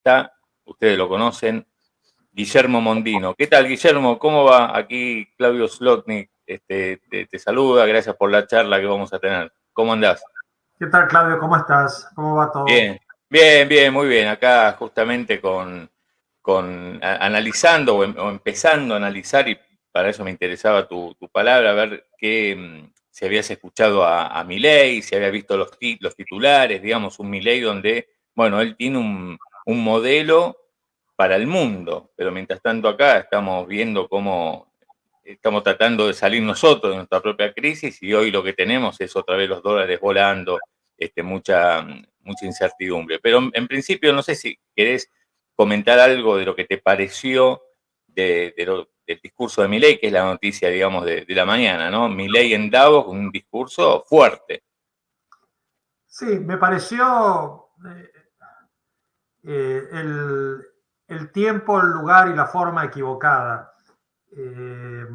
está, ustedes lo conocen, Guillermo Mondino. ¿Qué tal, Guillermo? ¿Cómo va? Aquí Claudio Slotnick te saluda, gracias por la charla que vamos a tener. ¿Cómo andás? ¿Qué tal, Claudio? ¿Cómo estás? ¿Cómo va todo? Bien, bien, bien, muy bien. Acá justamente analizando o empezando a analizar, y para eso me interesaba tu palabra, a ver si habías escuchado a Milei, si habías visto los titulares, digamos, un Milei donde, bueno, él tiene un modelo para el mundo, pero mientras tanto acá estamos viendo cómo estamos tratando de salir nosotros de nuestra propia crisis y hoy lo que tenemos es otra vez los dólares volando, mucha incertidumbre. Pero en principio no sé si querés comentar algo de lo que te pareció del discurso de Milei, que es la noticia, digamos, de la mañana, ¿no? Milei en Davos con un discurso fuerte. Sí, me pareció el tiempo, el lugar y la forma equivocada. Eh,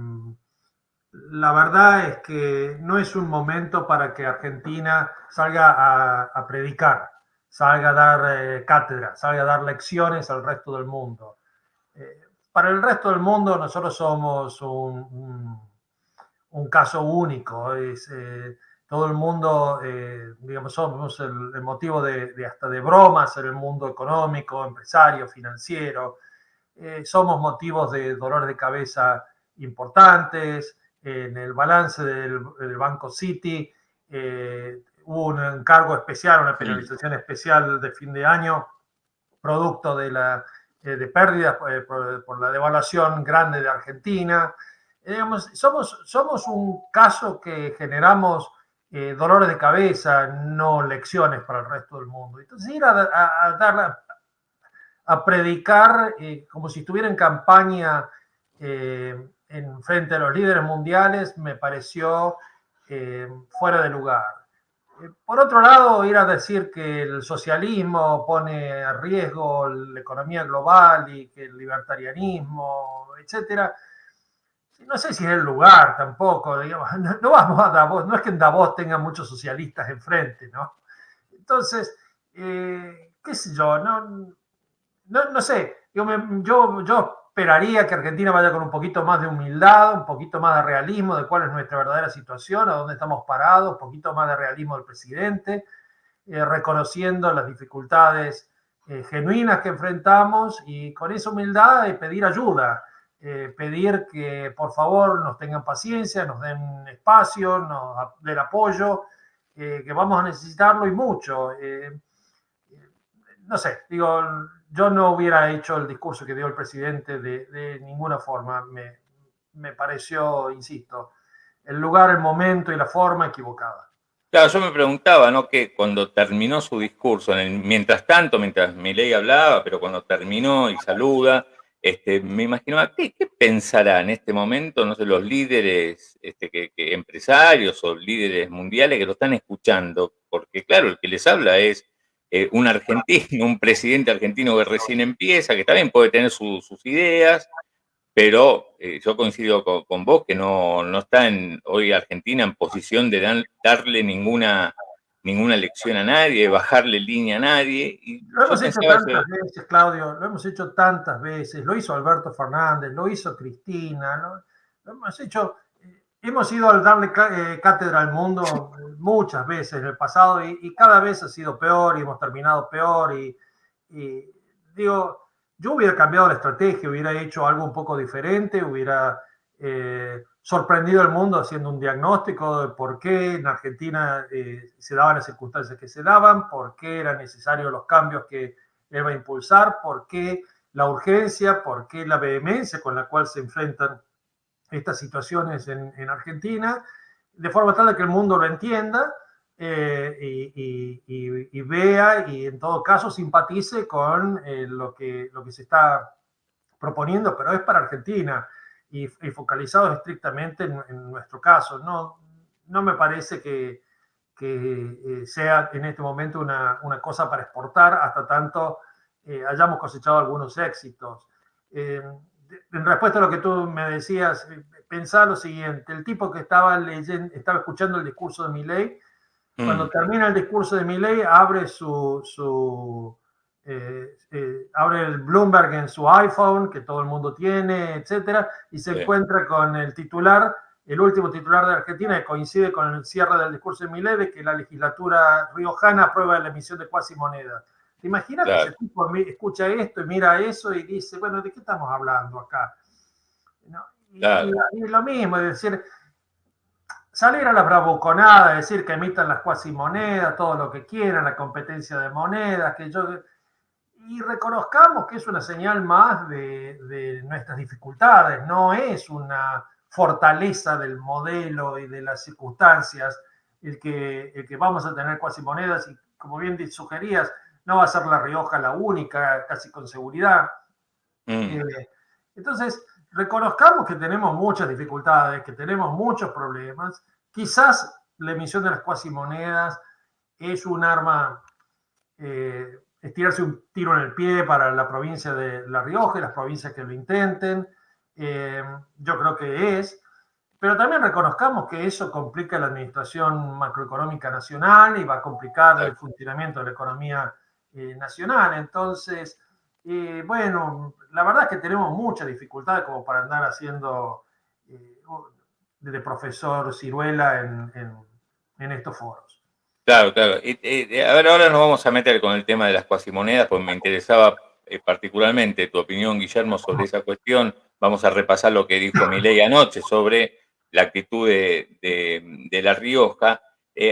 la verdad es que no es un momento para que Argentina salga a predicar, salga a dar cátedra, salga a dar lecciones al resto del mundo. Eh, para el resto del mundo nosotros somos un caso único. Todo el mundo, digamos, somos el motivo hasta de bromas en el mundo económico, empresario, financiero. Somos motivos de dolores de cabeza importantes. En el balance del Banco City hubo un encargo especial, una penalización especial de fin de año, producto de pérdidas por la devaluación grande de Argentina. Digamos, somos un caso que generamos dolores de cabeza, no lecciones para el resto del mundo. Entonces ir a predicar como si estuviera en campaña en frente a los líderes mundiales me pareció fuera de lugar. Por otro lado, ir a decir que el socialismo pone a riesgo la economía global y que el libertarianismo, etcétera, no sé si es el lugar tampoco, digamos, no vamos a Davos, no es que en Davos tengan muchos socialistas enfrente, ¿no? Entonces, qué sé yo, no sé, yo esperaría que Argentina vaya con un poquito más de humildad, un poquito más de realismo de cuál es nuestra verdadera situación, a dónde estamos parados, un poquito más de realismo del presidente, reconociendo las dificultades genuinas que enfrentamos y con esa humildad pedir ayuda, pedir que por favor nos tengan paciencia, nos den espacio, nos den apoyo, que vamos a necesitarlo y mucho. No sé, digo, yo no hubiera hecho el discurso que dio el presidente de ninguna forma. Me pareció, insisto, el lugar, el momento y la forma equivocada. Claro, yo me preguntaba, ¿no? Que cuando terminó su discurso, mientras tanto, mientras Milei hablaba, pero cuando terminó y saluda, me imaginaba, ¿qué pensará en este momento, no sé, los líderes que empresarios o líderes mundiales que lo están escuchando? Porque, claro, el que les habla es un argentino, un presidente argentino que recién empieza, que también puede tener sus ideas, pero yo coincido con vos que no está hoy Argentina en posición de darle ninguna lección a nadie, bajarle línea a nadie. Y Lo yo hemos hecho pensaba eso. tantas veces, Claudio, lo hemos hecho tantas veces, lo hizo Alberto Fernández, lo hizo Cristina, ¿no? Lo hemos hecho, hemos ido al darle cátedra al mundo muchas veces en el pasado y cada vez ha sido peor y hemos terminado peor y digo, yo hubiera cambiado la estrategia, hubiera hecho algo un poco diferente, hubiera sorprendido al mundo haciendo un diagnóstico de por qué en Argentina se daban las circunstancias que se daban, por qué eran necesarios los cambios que él va a impulsar, por qué la urgencia, por qué la vehemencia con la cual se enfrentan estas situaciones en Argentina, de forma tal de que el mundo lo entienda y vea y en todo caso simpatice con lo que se está proponiendo, pero es para Argentina y focalizado estrictamente en nuestro caso. No me parece que sea en este momento una cosa para exportar hasta tanto hayamos cosechado algunos éxitos. En respuesta a lo que tú me decías, pensá lo siguiente, el tipo que estaba escuchando el discurso de Milei, cuando termina el discurso de Milei, abre abre el Bloomberg en su iPhone, que todo el mundo tiene, etcétera, y se encuentra con el titular, el último titular de Argentina, que coincide con el cierre del discurso de Milei, de que la legislatura riojana aprueba la emisión de cuasimonedas. ¿Te imaginas que ese tipo escucha esto y mira eso y dice, bueno, ¿de qué estamos hablando acá? ¿No? Y lo mismo, es decir, salir a la bravuconada, decir que emitan las cuasimonedas, todo lo que quieran, la competencia de monedas, y reconozcamos que es una señal más de nuestras dificultades, no es una fortaleza del modelo y de las circunstancias el que vamos a tener cuasimonedas, y como bien sugerías, no va a ser La Rioja la única, casi con seguridad. Entonces, reconozcamos que tenemos muchas dificultades, que tenemos muchos problemas. Quizás la emisión de las cuasimonedas es un arma, es tirarse un tiro en el pie para la provincia de La Rioja y las provincias que lo intenten. Yo creo que es. Pero también reconozcamos que eso complica la administración macroeconómica nacional y va a complicar el funcionamiento de la economía nacional. Entonces, bueno, la verdad es que tenemos muchas dificultades como para andar haciendo de profesor ciruela en estos foros. Claro, claro. A ver, ahora nos vamos a meter con el tema de las cuasimonedas, pues me interesaba particularmente tu opinión, Guillermo, sobre esa cuestión. Vamos a repasar lo que dijo Milei anoche sobre la actitud de La Rioja.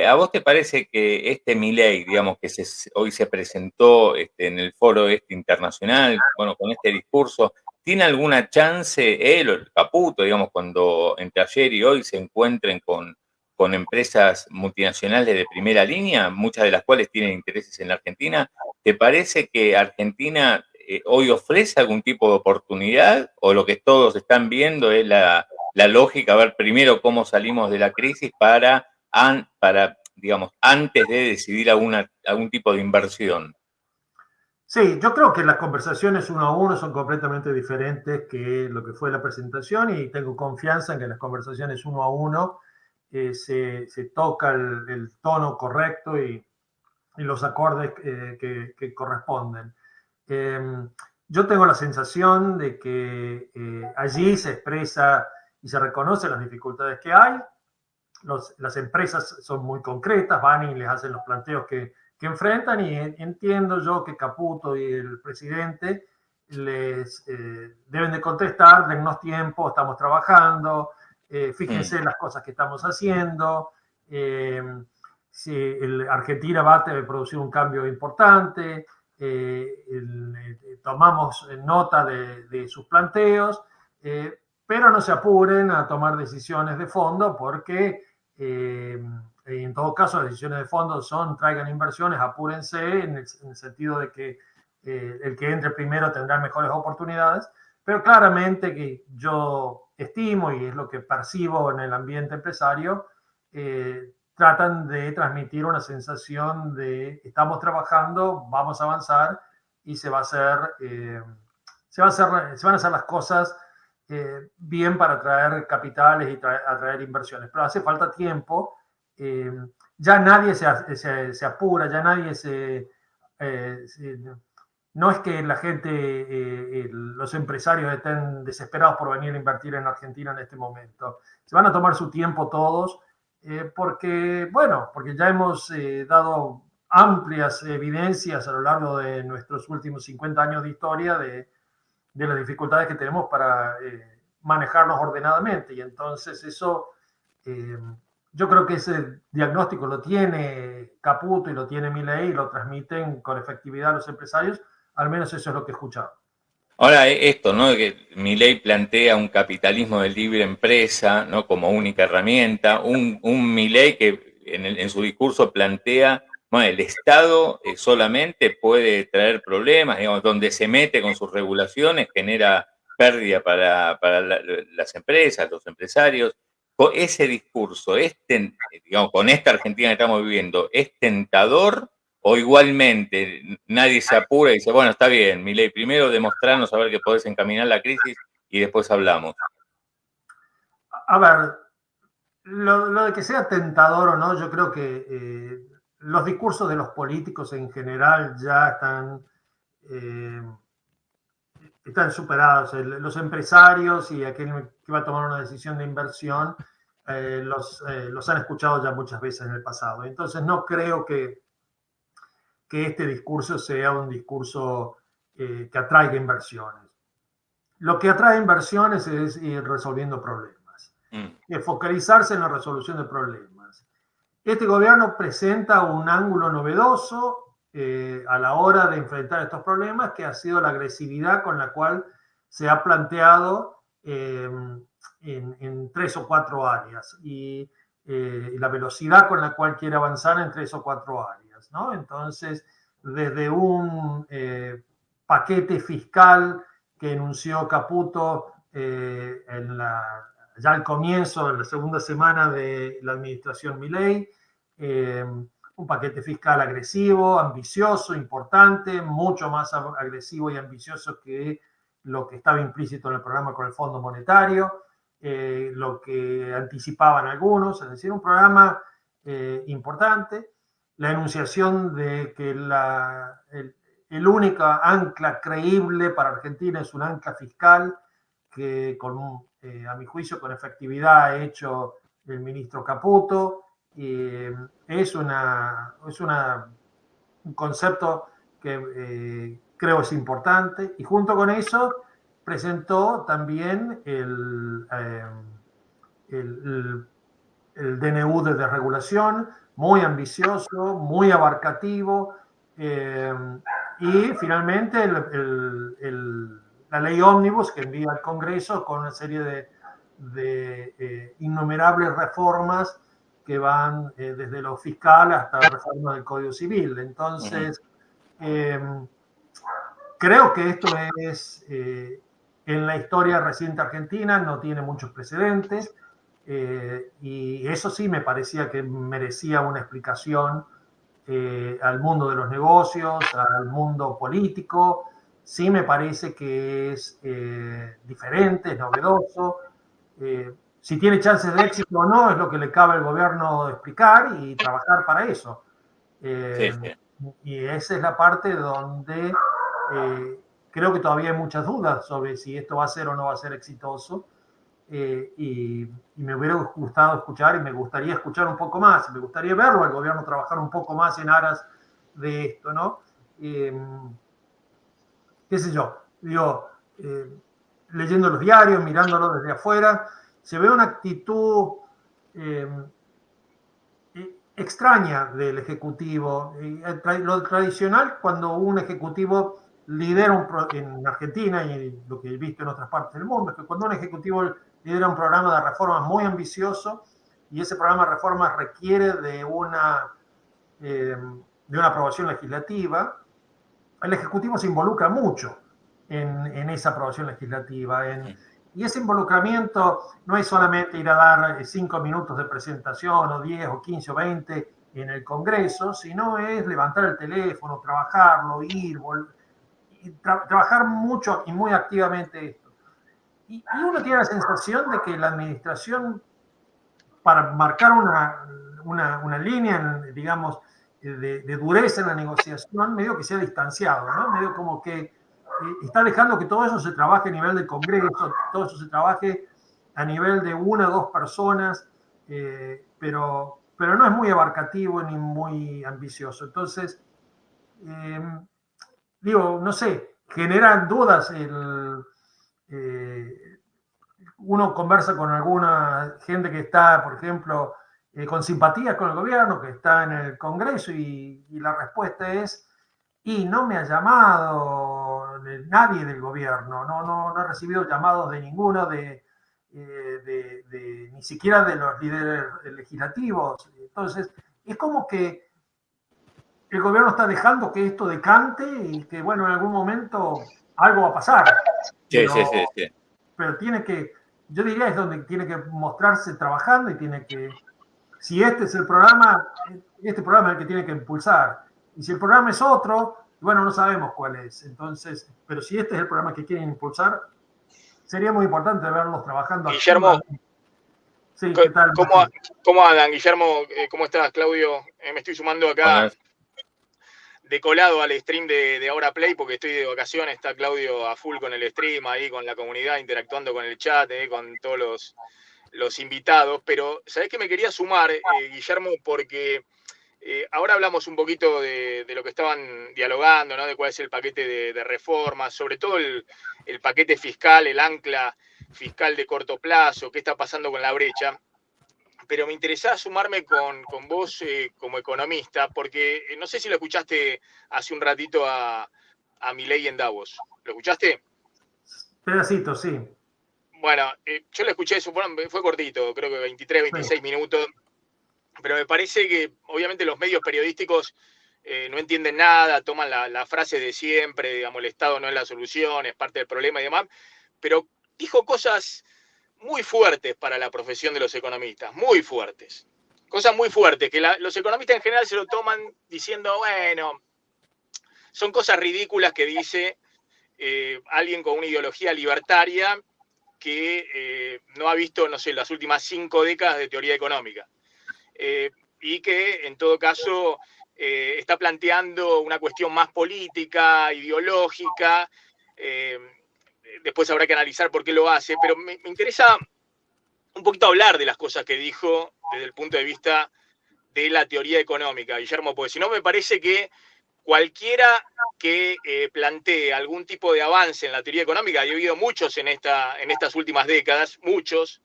¿A vos te parece que este Milei, digamos, que hoy se presentó en el foro internacional, bueno, con este discurso, tiene alguna chance él o el Caputo, digamos, cuando entre ayer y hoy se encuentren con empresas multinacionales de primera línea, muchas de las cuales tienen intereses en la Argentina? ¿Te parece que Argentina hoy ofrece algún tipo de oportunidad, o lo que todos están viendo es la lógica, a ver primero cómo salimos de la crisis para digamos, antes de decidir algún tipo de inversión? Sí, yo creo que las conversaciones uno a uno son completamente diferentes que lo que fue la presentación, y tengo confianza en que las conversaciones uno a uno se toca el tono correcto y los acordes que corresponden. Yo tengo la sensación de que allí se expresa y se reconoce las dificultades que hay. Las empresas son muy concretas, van y les hacen los planteos que enfrentan, y entiendo yo que Caputo y el presidente les deben de contestar: dennos tiempo, estamos trabajando, fíjense las cosas que estamos haciendo, si Argentina va a producir un cambio importante, tomamos nota de sus planteos, pero no se apuren a tomar decisiones de fondo, porque en todo caso las decisiones de fondo son: traigan inversiones, apúrense, en el sentido de que el que entre primero tendrá mejores oportunidades. Pero claramente que yo estimo, y es lo que percibo en el ambiente empresario, tratan de transmitir una sensación de estamos trabajando, vamos a avanzar, y se van a hacer las cosas bien para atraer capitales y atraer inversiones. Pero hace falta tiempo. Ya nadie se apura, ya nadie no es que la gente, los empresarios estén desesperados por venir a invertir en Argentina en este momento. Se van a tomar su tiempo todos, porque ya hemos dado amplias evidencias a lo largo de nuestros últimos 50 años de historia de las dificultades que tenemos para manejarnos ordenadamente. Y entonces eso, yo creo que ese diagnóstico lo tiene Caputo y lo tiene Milei, y lo transmiten con efectividad a los empresarios. Al menos eso es lo que he escuchado. Ahora, esto, ¿no? Que Milei plantea un capitalismo de libre empresa, ¿no? Como única herramienta, un Milei que en su discurso plantea, bueno, el Estado solamente puede traer problemas, digamos, donde se mete con sus regulaciones genera pérdida para las empresas, los empresarios. Con ese discurso, digamos, con esta Argentina que estamos viviendo, ¿es tentador? O igualmente nadie se apura y dice, bueno, está bien, Milei, primero demostrarnos a ver que podés encaminar la crisis y después hablamos? A ver, lo de que sea tentador o no, yo creo que los discursos de los políticos en general ya están están superados. Los empresarios y aquel que va a tomar una decisión de inversión los han escuchado ya muchas veces en el pasado. Entonces no creo que este discurso sea un discurso que atraiga inversiones. Lo que atrae inversiones es ir resolviendo problemas, es focalizarse en la resolución de problemas. Este gobierno presenta un ángulo novedoso a la hora de enfrentar estos problemas, que ha sido la agresividad con la cual se ha planteado en 3 o 4 áreas y la velocidad con la cual quiere avanzar en 3 o 4 áreas, ¿no? Entonces, desde un paquete fiscal que enunció Caputo ya al comienzo, en la segunda semana de la administración Milei, un paquete fiscal agresivo, ambicioso, importante, mucho más agresivo y ambicioso que lo que estaba implícito en el programa con el Fondo Monetario, lo que anticipaban algunos, es decir, un programa importante. La enunciación de que el único ancla creíble para Argentina es un ancla fiscal que, a mi juicio, con efectividad ha hecho el ministro Caputo. Es un concepto que creo es importante, y junto con eso presentó también el DNU de desregulación, muy ambicioso, muy abarcativo, y finalmente la ley ómnibus que envía al Congreso con una serie de innumerables reformas que van desde lo fiscal hasta la reforma del Código Civil. Entonces, creo que esto es, en la historia reciente argentina, no tiene muchos precedentes, y eso sí me parecía que merecía una explicación al mundo de los negocios, al mundo político. Sí me parece que es diferente, es novedoso. Si tiene chances de éxito o no es lo que le cabe al gobierno explicar y trabajar para eso. Sí. Y esa es la parte donde creo que todavía hay muchas dudas sobre si esto va a ser o no va a ser exitoso. Y me hubiera gustado escuchar, y me gustaría escuchar un poco más, me gustaría verlo al gobierno trabajar un poco más en aras de esto, ¿no? Qué sé yo, digo, leyendo los diarios, mirándolo desde afuera, se ve una actitud extraña del Ejecutivo. Lo tradicional, cuando un Ejecutivo lidera en Argentina y lo que he visto en otras partes del mundo, es que cuando un Ejecutivo lidera un programa de reformas muy ambicioso y ese programa de reformas requiere de una aprobación legislativa, el Ejecutivo se involucra mucho en esa aprobación legislativa. Y ese involucramiento no es solamente ir a dar 5 minutos de presentación o 10 o 15 o 20 en el Congreso, sino es levantar el teléfono, trabajarlo, trabajar mucho y muy activamente esto. Y uno tiene la sensación de que la administración, para marcar una línea, digamos, de dureza en la negociación, medio que se ha distanciado, ¿no? Medio como que está dejando que todo eso se trabaje a nivel del Congreso, todo eso se trabaje a nivel de 1 o 2 personas, pero no es muy abarcativo ni muy ambicioso. Entonces, digo, no sé, generan dudas. Uno conversa con alguna gente que está, por ejemplo, con simpatías con el gobierno, que está en el Congreso, y la respuesta es: y no me ha llamado nadie del gobierno, no he recibido llamados de ninguno, ni siquiera de los líderes legislativos. Entonces, es como que el gobierno está dejando que esto decante y que, bueno, en algún momento algo va a pasar. Pero tiene que, yo diría, es donde tiene que mostrarse trabajando y tiene que, si este es el programa, este programa es el que tiene que impulsar. Y si el programa es otro, bueno, no sabemos cuál es. Entonces, pero si este es el programa que quieren impulsar, sería muy importante verlos trabajando. Guillermo, sí, ¿qué tal? ¿Cómo andan, Guillermo? ¿Cómo estás, Claudio? Me estoy sumando acá colado al stream de Ahora Play porque estoy de vacaciones. Está Claudio a full con el stream, ahí con la comunidad, interactuando con el chat, con todos los invitados. Pero, ¿sabés qué me quería sumar, Guillermo? Porque ahora hablamos un poquito de lo que estaban dialogando, ¿no? De cuál es el paquete de reformas, sobre todo el paquete fiscal, el ancla fiscal de corto plazo, qué está pasando con la brecha. Pero me interesaba sumarme con vos como economista, porque no sé si lo escuchaste hace un ratito a Milei en Davos. ¿Lo escuchaste? Pedacito, sí. Bueno, yo lo escuché, fue cortito, creo que 23, 26 minutos, pero me parece que obviamente los medios periodísticos no entienden nada, toman la frase de siempre, digamos, el Estado no es la solución, es parte del problema y demás, pero dijo cosas muy fuertes para la profesión de los economistas, muy fuertes. Cosas muy fuertes, que los economistas en general se lo toman diciendo, bueno, son cosas ridículas que dice alguien con una ideología libertaria que no ha visto, no sé, las últimas 5 décadas de teoría económica. Y que, en todo caso, está planteando una cuestión más política, ideológica. Después habrá que analizar por qué lo hace, pero me interesa un poquito hablar de las cosas que dijo desde el punto de vista de la teoría económica, Guillermo, porque si no me parece que cualquiera que plantee algún tipo de avance en la teoría económica, y ha habido muchos en estas últimas décadas, muchos,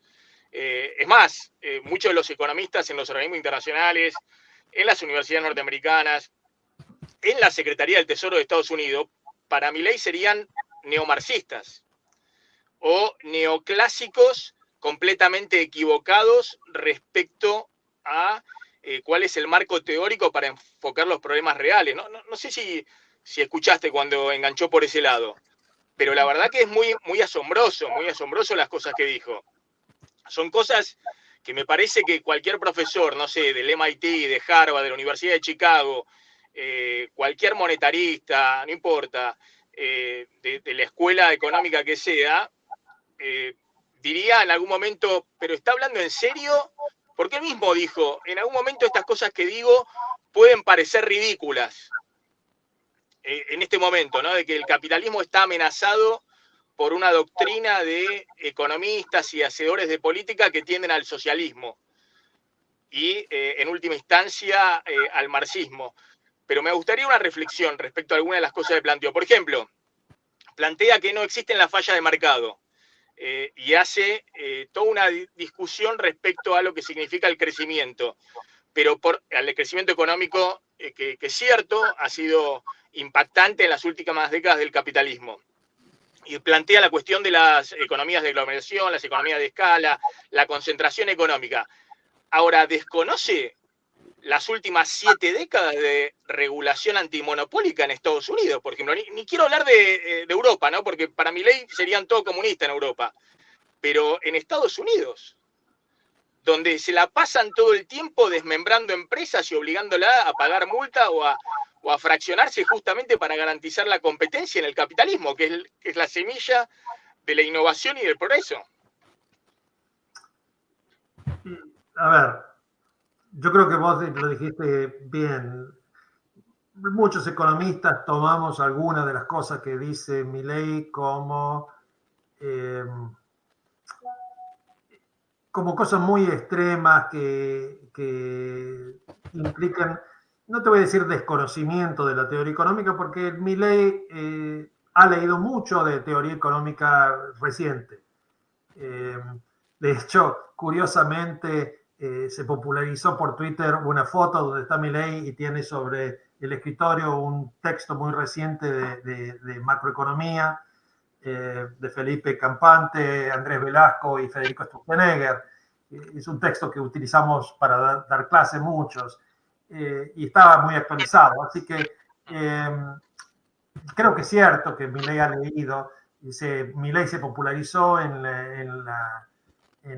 es más, muchos de los economistas en los organismos internacionales, en las universidades norteamericanas, en la Secretaría del Tesoro de Estados Unidos, para Milei serían neomarxistas o neoclásicos completamente equivocados respecto a cuál es el marco teórico para enfocar los problemas reales. No sé si escuchaste cuando enganchó por ese lado, pero la verdad que es muy asombroso las cosas que dijo. Son cosas que me parece que cualquier profesor, no sé, del MIT, de Harvard, de la Universidad de Chicago, cualquier monetarista, no importa, de la escuela económica que sea, diría en algún momento, ¿pero está hablando en serio? Porque él mismo dijo, en algún momento estas cosas que digo pueden parecer ridículas. En este momento, ¿no? De que el capitalismo está amenazado por una doctrina de economistas y hacedores de política que tienden al socialismo y, en última instancia, al marxismo. Pero me gustaría una reflexión respecto a algunas de las cosas que planteó. Por ejemplo, plantea que no existen las fallas de mercado. Y hace toda una discusión respecto a lo que significa el crecimiento, pero al crecimiento económico que es cierto, ha sido impactante en las últimas décadas del capitalismo. Y plantea la cuestión de las economías de aglomeración, las economías de escala, la concentración económica. Ahora, desconoce las últimas 7 décadas de regulación antimonopólica en Estados Unidos, por ejemplo. Ni quiero hablar de Europa, ¿no? Porque para Milei serían todos comunistas en Europa. Pero en Estados Unidos, donde se la pasan todo el tiempo desmembrando empresas y obligándola a pagar multa o a fraccionarse justamente para garantizar la competencia en el capitalismo, que es la semilla de la innovación y del progreso. A ver, yo creo que vos lo dijiste bien. Muchos economistas tomamos algunas de las cosas que dice Milei como cosas muy extremas que implican, no te voy a decir desconocimiento de la teoría económica, porque Milei ha leído mucho de teoría económica reciente. De hecho, curiosamente, se popularizó por Twitter una foto donde está Milei y tiene sobre el escritorio un texto muy reciente de macroeconomía de Felipe Campante, Andrés Velasco y Federico Sturzenegger. Es un texto que utilizamos para dar clase muchos y estaba muy actualizado. Así que creo que es cierto que Milei ha leído. Milei se popularizó en la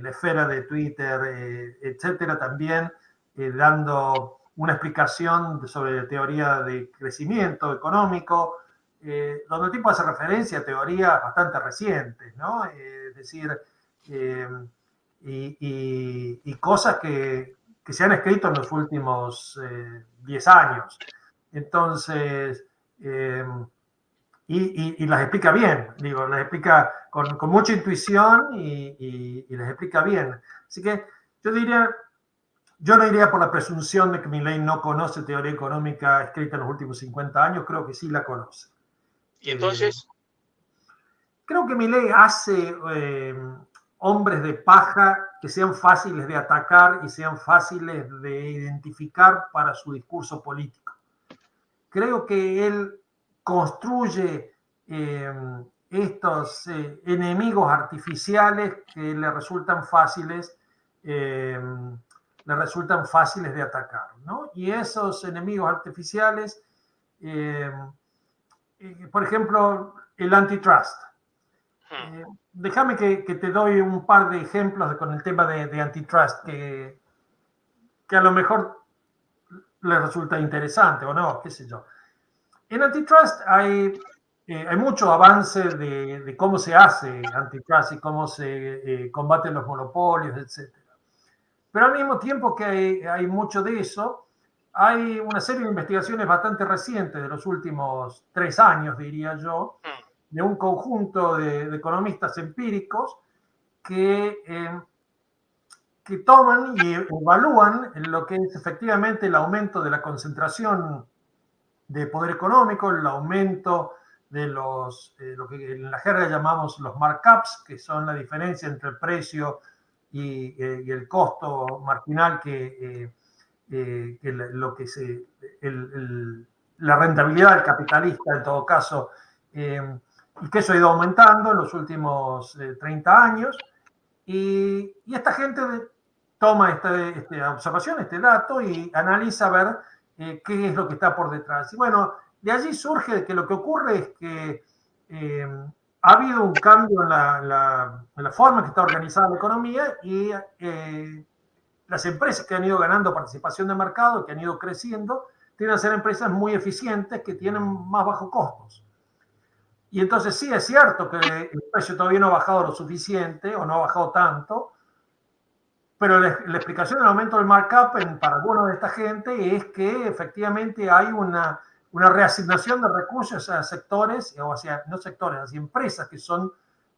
esfera de Twitter, etcétera, también dando una explicación sobre la teoría de crecimiento económico, donde el tipo hace referencia a teorías bastante recientes, ¿no? Es decir, y cosas que se han escrito en los últimos 10 años. Entonces, y las explica bien, digo, las explica con mucha intuición y las explica bien. Así que yo no iría por la presunción de que Milei no conoce teoría económica escrita en los últimos 50 años, creo que sí la conoce. ¿Y entonces? Creo que Milei hace hombres de paja que sean fáciles de atacar y sean fáciles de identificar para su discurso político. Creo que él construye estos enemigos artificiales que le resultan fáciles de atacar, ¿no? Y esos enemigos artificiales, por ejemplo, el antitrust. Déjame que te doy un par de ejemplos con el tema de antitrust que a lo mejor le resulta interesante o no, qué sé yo. En antitrust hay mucho avance de cómo se hace antitrust y cómo se combaten los monopolios, etc. Pero al mismo tiempo que hay mucho de eso, hay una serie de investigaciones bastante recientes de los últimos 3 años, diría yo, de un conjunto de economistas empíricos que toman y evalúan lo que es efectivamente el aumento de la concentración de poder económico, el aumento de lo que en la jerga llamamos los markups, que son la diferencia entre el precio y el costo marginal la rentabilidad del capitalista en todo caso, y que eso ha ido aumentando en los últimos 30 años. Y esta gente toma esta observación, este dato, y analiza a ver qué es lo que está por detrás. Y bueno, de allí surge que lo que ocurre es que ha habido un cambio en la forma en que está organizada la economía y las empresas que han ido ganando participación de mercado, que han ido creciendo, tienen que ser empresas muy eficientes que tienen más bajos costos. Y entonces sí, es cierto que el precio todavía no ha bajado lo suficiente o no ha bajado tanto, pero la explicación del aumento del markup para alguna de esta gente es que efectivamente hay una reasignación de recursos a sectores, o hacia, no sectores, hacia empresas que son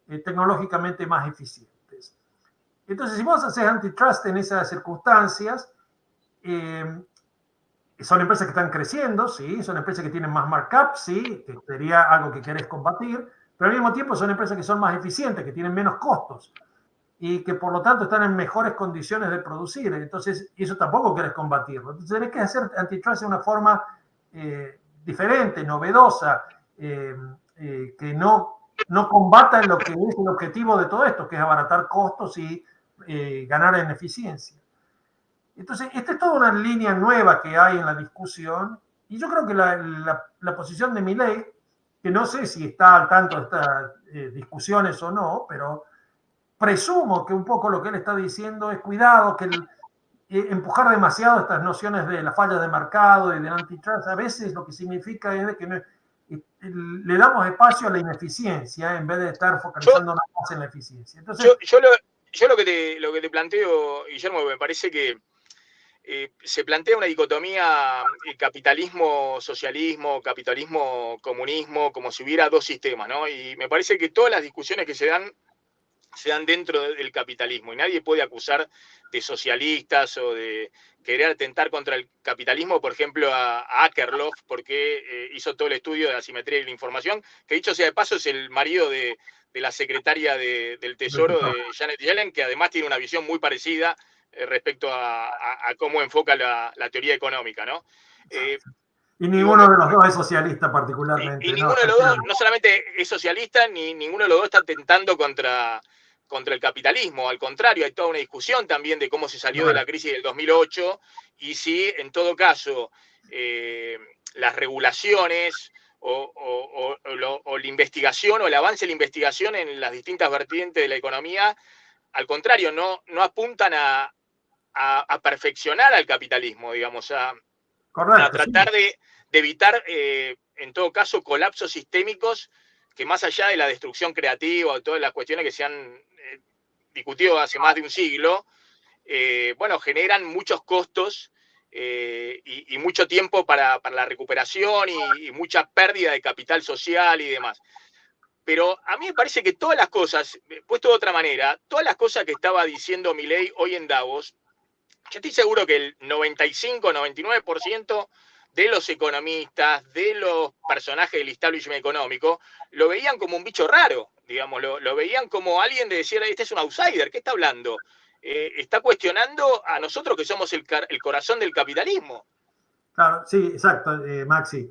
tecnológicamente más eficientes. Entonces, si vos haces antitrust en esas circunstancias, son empresas que están creciendo, sí, son empresas que tienen más markup, sí, que sería algo que querés combatir, pero al mismo tiempo son empresas que son más eficientes, que tienen menos costos y que por lo tanto están en mejores condiciones de producir. Entonces, eso tampoco querés combatirlo. Entonces, tenés que hacer antitrust de una forma diferente, novedosa, que no combata lo que es el objetivo de todo esto, que es abaratar costos y ganar en eficiencia. Entonces, esta es toda una línea nueva que hay en la discusión, y yo creo que la posición de Milei, que no sé si está al tanto de estas discusiones o no, pero presumo que un poco lo que él está diciendo es cuidado, que empujar demasiado estas nociones de las fallas de mercado y del antitrust, a veces lo que significa es de que le damos espacio a la ineficiencia en vez de estar focalizando más en la eficiencia. Entonces, yo lo que te planteo, Guillermo, me parece que se plantea una dicotomía capitalismo-socialismo, capitalismo-comunismo, como si hubiera dos sistemas, ¿no? Y me parece que todas las discusiones que se dan dentro del capitalismo, y nadie puede acusar de socialistas o de querer atentar contra el capitalismo, por ejemplo, a Akerlof, porque hizo todo el estudio de la asimetría de la información, que dicho sea de paso es el marido de la secretaria del Tesoro, de Janet Yellen, que además tiene una visión muy parecida respecto a cómo enfoca la teoría económica, ¿no? Y ninguno de los dos es socialista particularmente. Y ninguno de los dos no solamente es socialista, ni ninguno de los dos está tentando contra el capitalismo. Al contrario, hay toda una discusión también de cómo se salió de la crisis del 2008 y si, en todo caso, las regulaciones o la investigación o el avance de la investigación en las distintas vertientes de la economía, al contrario, no apuntan a perfeccionar al capitalismo, digamos, a tratar de evitar, en todo caso, colapsos sistémicos que más allá de la destrucción creativa o todas las cuestiones que se han discutido hace más de un siglo, bueno, generan muchos costos y mucho tiempo para la recuperación y mucha pérdida de capital social y demás. Pero a mí me parece que todas las cosas, puesto de otra manera, todas las cosas que estaba diciendo Milei hoy en Davos, yo estoy seguro que el 95-99% de los economistas, de los personajes del establishment económico, lo veían como un bicho raro, digamos, lo veían como alguien de decir, este es un outsider, ¿qué está hablando? Está cuestionando a nosotros que somos el corazón del capitalismo. Claro, sí, exacto, Maxi.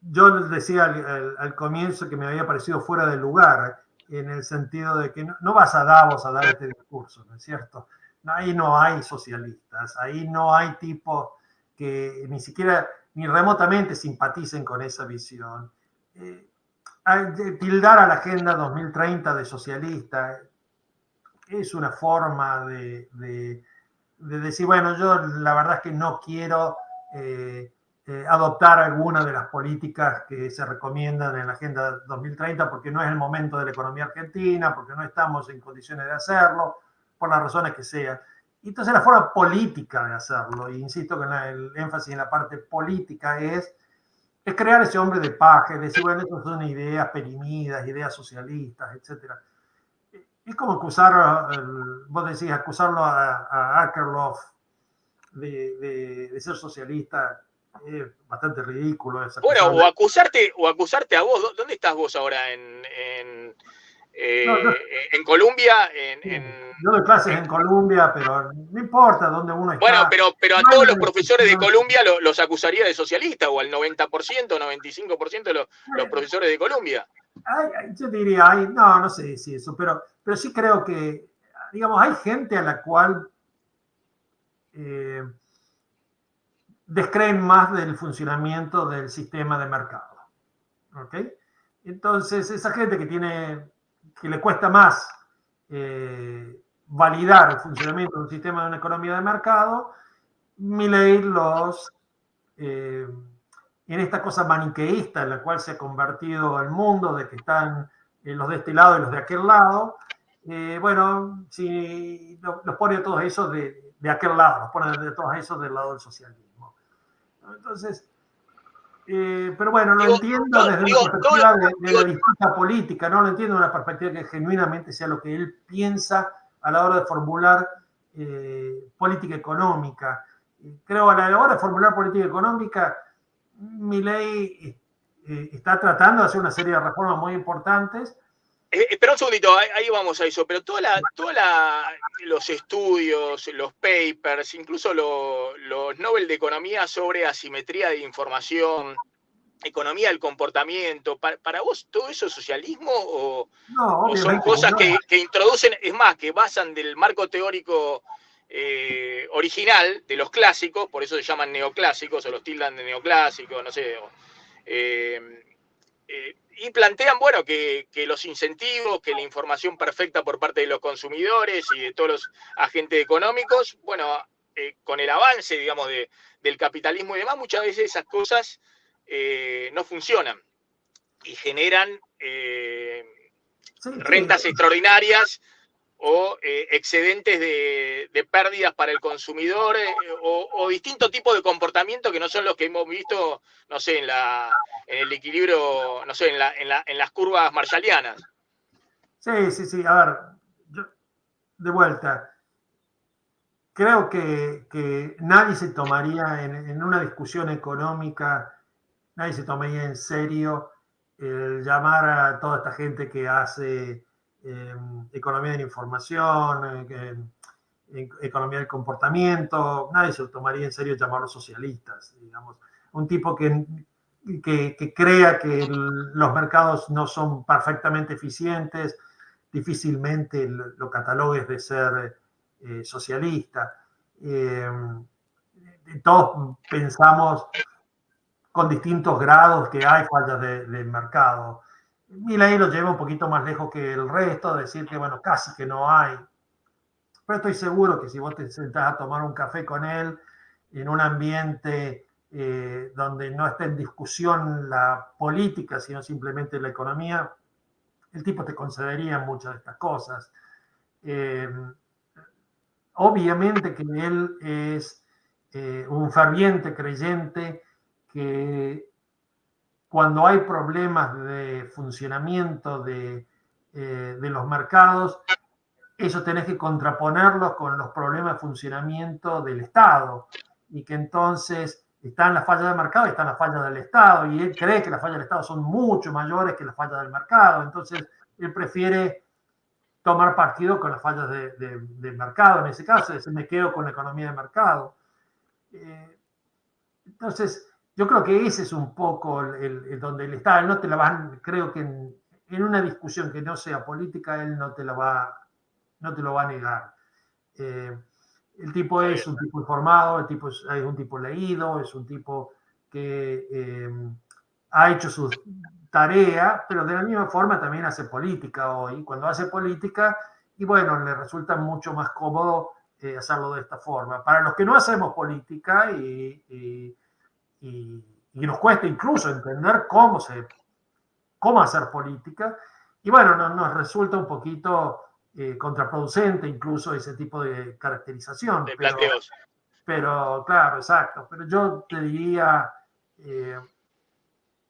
Yo les decía al comienzo que me había parecido fuera de lugar, en el sentido de que no vas a Davos a dar este discurso, ¿no es cierto? Ahí no hay socialistas, ahí no hay tipos que ni siquiera, ni remotamente simpaticen con esa visión. Tildar a la Agenda 2030 de socialista es una forma de decir, bueno, yo la verdad es que no quiero adoptar alguna de las políticas que se recomiendan en la Agenda 2030 porque no es el momento de la economía argentina, porque no estamos en condiciones de hacerlo, por las razones que sean. Y entonces la forma política de hacerlo, e insisto que el énfasis en la parte política es crear ese hombre de paja, decir, bueno, estas son ideas perimidas, ideas socialistas, etc. Es como acusar, vos decís, acusarlo a Akerlof de ser socialista, es bastante ridículo. Bueno, o acusarte a vos. ¿Dónde estás vos ahora? ¿En Colombia? Yo doy clases en Colombia, pero no importa dónde uno está. Bueno, pero a todos los profesores de Colombia los acusaría de socialista, o al 90%, 95% de los profesores de Colombia. Yo diría, no sé si eso, pero sí creo que, digamos, hay gente a la cual descreen más del funcionamiento del sistema de mercado. ¿Ok? Entonces, esa gente que le cuesta más validar el funcionamiento de un sistema de una economía de mercado, Milei en esta cosa maniqueísta en la cual se ha convertido el mundo, de que están los de este lado y los de aquel lado, bueno, si los pone a todos esos de aquel lado, los pone a todos esos del lado del socialismo. Entonces, pero bueno, lo entiendo desde una perspectiva de la disputa política, no lo entiendo desde una perspectiva que genuinamente sea lo que él piensa a la hora de formular política económica. Creo a la hora de formular política económica, Milei está tratando de hacer una serie de reformas muy importantes. Espera un segundito, ahí vamos a eso, pero los estudios, los papers, incluso los Nobel de Economía sobre asimetría de información, economía del comportamiento, ¿para vos todo eso es socialismo o son cosas que introducen, es más, que basan del marco teórico original de los clásicos, por eso se llaman neoclásicos o los tildan de neoclásicos, no sé, y plantean, bueno, que los incentivos, que la información perfecta por parte de los consumidores y de todos los agentes económicos, bueno, con el avance, digamos, del capitalismo y demás, muchas veces esas cosas no funcionan y generan rentas extraordinarias o excedentes de pérdidas para el consumidor o distintos tipos de comportamiento que no son los que hemos visto, no sé, en el equilibrio, no sé, en las curvas marshallianas. Sí. A ver, yo, de vuelta, creo que nadie se tomaría en una discusión económica, nadie se tomaría en serio el llamar a toda esta gente que hace economía de la información, economía del comportamiento, nadie se tomaría en serio llamarlos socialistas, digamos. Un tipo que crea que los mercados no son perfectamente eficientes, difícilmente lo catalogues de ser socialista. Todos pensamos con distintos grados que hay fallas de mercado. Milei lo lleva un poquito más lejos que el resto, decir que, bueno, casi que no hay. Pero estoy seguro que si vos te sentás a tomar un café con él en un ambiente donde no está en discusión la política, sino simplemente la economía, el tipo te concedería muchas de estas cosas. Obviamente que él un ferviente creyente que cuando hay problemas de funcionamiento de los mercados, eso tenés que contraponerlos con los problemas de funcionamiento del Estado, y que entonces están las fallas del mercado y están las fallas del Estado, y él cree que las fallas del Estado son mucho mayores que las fallas del mercado, entonces él prefiere tomar partido con las fallas del mercado, en ese caso, me quedo con la economía de mercado. Entonces, yo creo que ese es un poco el donde él está. Él no te la va, creo que en una discusión que no sea política, él no te lo va a negar. El tipo es un tipo informado, el tipo es un tipo leído, es un tipo que ha hecho su tarea, pero de la misma forma también hace política hoy. Cuando hace política, y bueno, le resulta mucho más cómodo hacerlo de esta forma. Para los que no hacemos política y nos cuesta incluso entender cómo hacer política, y bueno, nos resulta un poquito contraproducente incluso ese tipo de caracterización. De planteos. Pero claro, exacto. Pero yo te diría,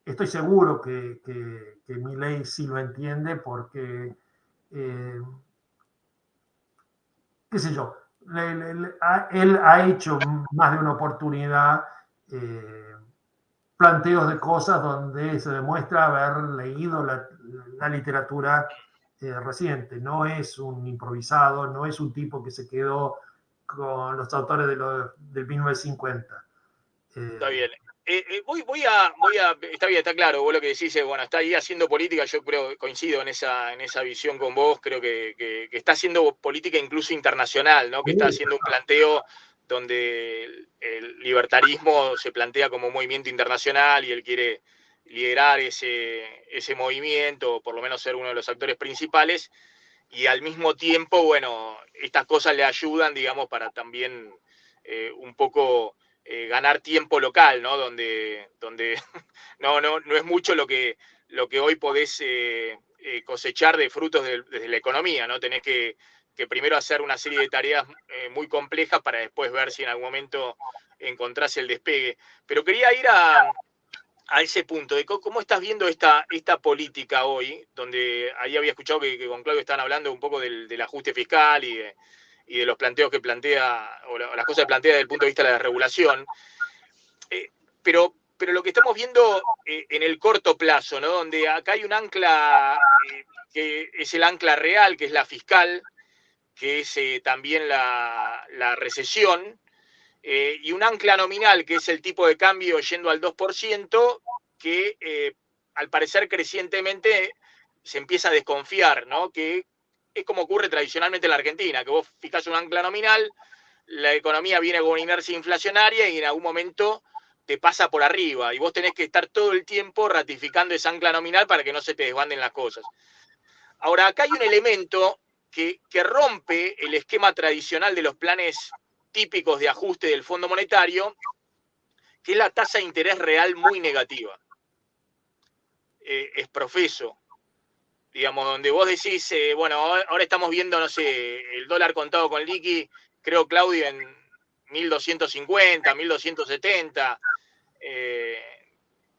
estoy seguro que Milei sí lo entiende porque, qué sé yo, él ha hecho más de una oportunidad planteos de cosas donde se demuestra haber leído la literatura reciente. No es un improvisado, no es un tipo que se quedó con los autores del 1950. Está bien. Está bien, está claro, vos lo que decís es, bueno, está ahí haciendo política, yo creo, coincido en esa visión con vos, creo que está haciendo política incluso internacional, ¿no? Que está haciendo un planteo donde el libertarismo se plantea como un movimiento internacional y él quiere liderar ese movimiento, o por lo menos ser uno de los actores principales, y al mismo tiempo, bueno, estas cosas le ayudan, digamos, para también un poco ganar tiempo local, ¿no? Donde no es mucho lo que hoy podés cosechar de frutos desde la economía, ¿no? Tenés que primero hacer una serie de tareas muy complejas para después ver si en algún momento encontrás el despegue. Pero quería ir a ese punto, de cómo estás viendo esta política hoy, donde ahí había escuchado que con Claudio estaban hablando un poco del ajuste fiscal y de los planteos que plantea, o las cosas que plantea desde el punto de vista de la regulación. Pero lo que estamos viendo en el corto plazo, ¿no? Donde acá hay un ancla que es el ancla real, que es la fiscal, que es también la recesión, y un ancla nominal, que es el tipo de cambio yendo al 2%, que al parecer crecientemente se empieza a desconfiar, ¿no? Que es como ocurre tradicionalmente en la Argentina, que vos fijás un ancla nominal, la economía viene con una inercia inflacionaria y en algún momento te pasa por arriba y vos tenés que estar todo el tiempo ratificando esa ancla nominal para que no se te desbanden las cosas. Ahora, acá hay un elemento que rompe el esquema tradicional de los planes típicos de ajuste del Fondo Monetario, que es la tasa de interés real muy negativa. Es profeso, digamos, donde vos decís, bueno, ahora estamos viendo, no sé, el dólar contado con liqui, creo, Claudio, en 1.250, 1.270,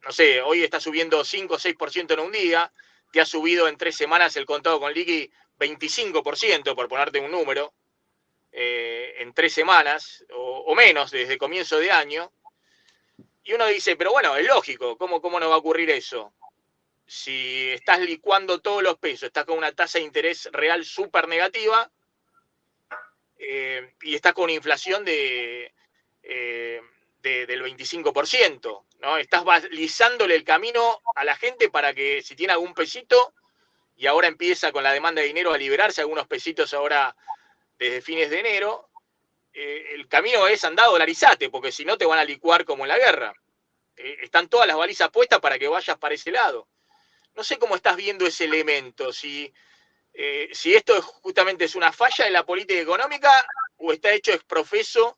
no sé, hoy está subiendo 5 o 6% en un día, te ha subido en 3 semanas el contado con liqui 25%, por ponerte un número, en 3 semanas, o menos, desde comienzo de año. Y uno dice, pero bueno, es lógico, ¿cómo no va a ocurrir eso? Si estás licuando todos los pesos, estás con una tasa de interés real súper negativa y estás con una inflación del 25%, ¿no? Estás balizándole el camino a la gente para que si tiene algún pesito y ahora empieza con la demanda de dinero a liberarse algunos pesitos ahora desde fines de enero, el camino es andá, dolarizate, porque si no te van a licuar como en la guerra. Están todas las balizas puestas para que vayas para ese lado. No sé cómo estás viendo ese elemento, si esto justamente es una falla de la política económica o está hecho exprofeso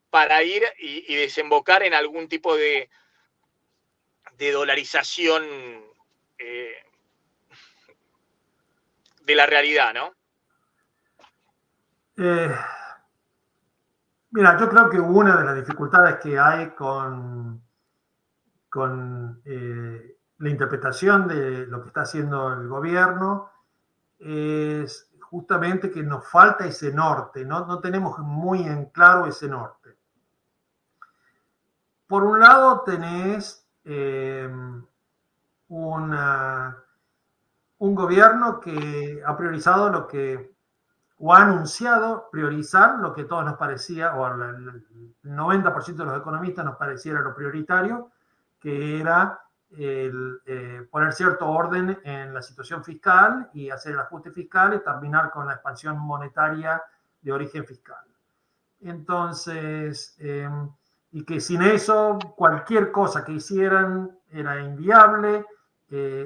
para ir y desembocar en algún tipo de dolarización de la realidad, ¿no? Mira, yo creo que una de las dificultades que hay con la interpretación de lo que está haciendo el gobierno es justamente que nos falta ese norte, no tenemos muy en claro ese norte. Por un lado tenés un gobierno que ha priorizado lo que, o ha anunciado priorizar lo que a todos nos parecía, o el 90% de los economistas nos pareciera lo prioritario, que era poner cierto orden en la situación fiscal y hacer el ajuste fiscal y terminar con la expansión monetaria de origen fiscal. Entonces, y que sin eso cualquier cosa que hicieran era inviable,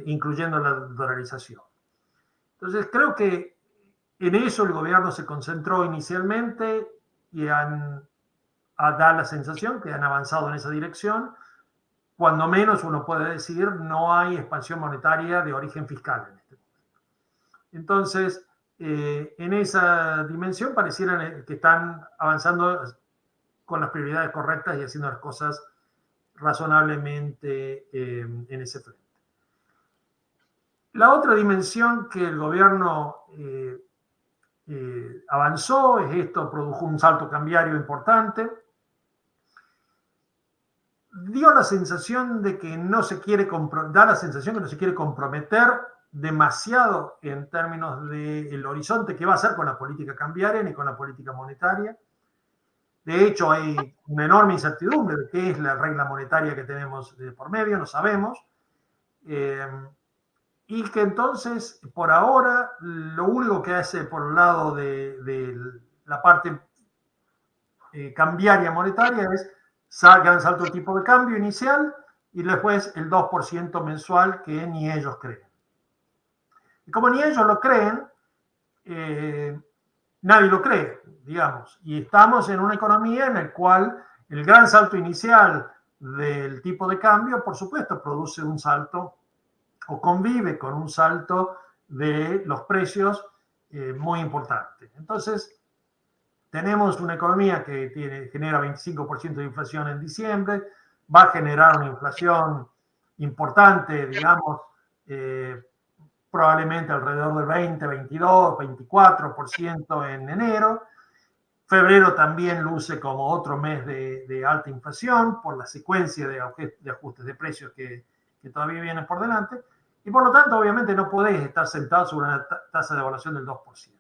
incluyendo la dolarización. Entonces, creo que en eso el gobierno se concentró inicialmente y da la sensación que han avanzado en esa dirección. Cuando menos uno puede decir no hay expansión monetaria de origen fiscal en este momento. Entonces, en esa dimensión pareciera que están avanzando con las prioridades correctas y haciendo las cosas razonablemente en ese frente. La otra dimensión que el gobierno avanzó es esto, produjo un salto cambiario importante. Dio la sensación de que no se quiere comprometer demasiado en términos del horizonte que va a hacer con la política cambiaria ni con la política monetaria. De hecho, hay una enorme incertidumbre de qué es la regla monetaria que tenemos de por medio, no sabemos. Y que entonces, por ahora, lo único que hace por el lado de la parte cambiaria monetaria es gran salto de tipo de cambio inicial y después el 2% mensual que ni ellos creen. Y como ni ellos lo creen, nadie lo cree, digamos. Y estamos en una economía en la cual el gran salto inicial del tipo de cambio, por supuesto, produce un salto o convive con un salto de los precios muy importante. Entonces, tenemos una economía que genera 25% de inflación en diciembre, va a generar una inflación importante, digamos, probablemente alrededor del 20, 22, 24% en enero. Febrero también luce como otro mes de alta inflación por la secuencia de ajustes de precios que todavía vienen por delante. Y por lo tanto, obviamente, no podés estar sentado sobre una tasa de evaluación del 2%.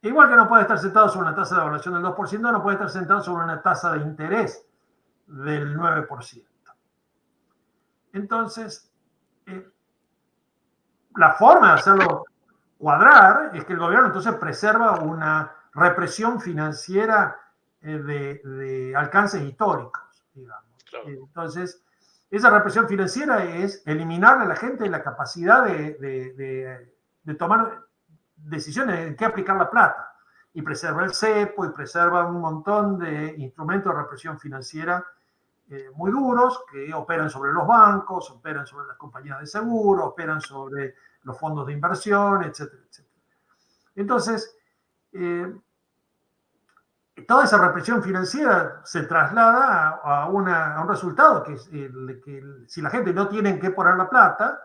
Igual que no puede estar sentado sobre una tasa de evaluación del 2%, no puede estar sentado sobre una tasa de interés del 9%. Entonces, la forma de hacerlo cuadrar es que el gobierno entonces preserva una represión financiera de alcances históricos, digamos. Claro. Entonces, esa represión financiera es eliminarle a la gente la capacidad de tomar decisiones en qué aplicar la plata, y preserva el cepo y preserva un montón de instrumentos de represión financiera muy duros que operan sobre los bancos, operan sobre las compañías de seguro, operan sobre los fondos de inversión, etcétera, etcétera. Entonces, toda esa represión financiera se traslada a un resultado que es que si la gente no tiene en qué poner la plata,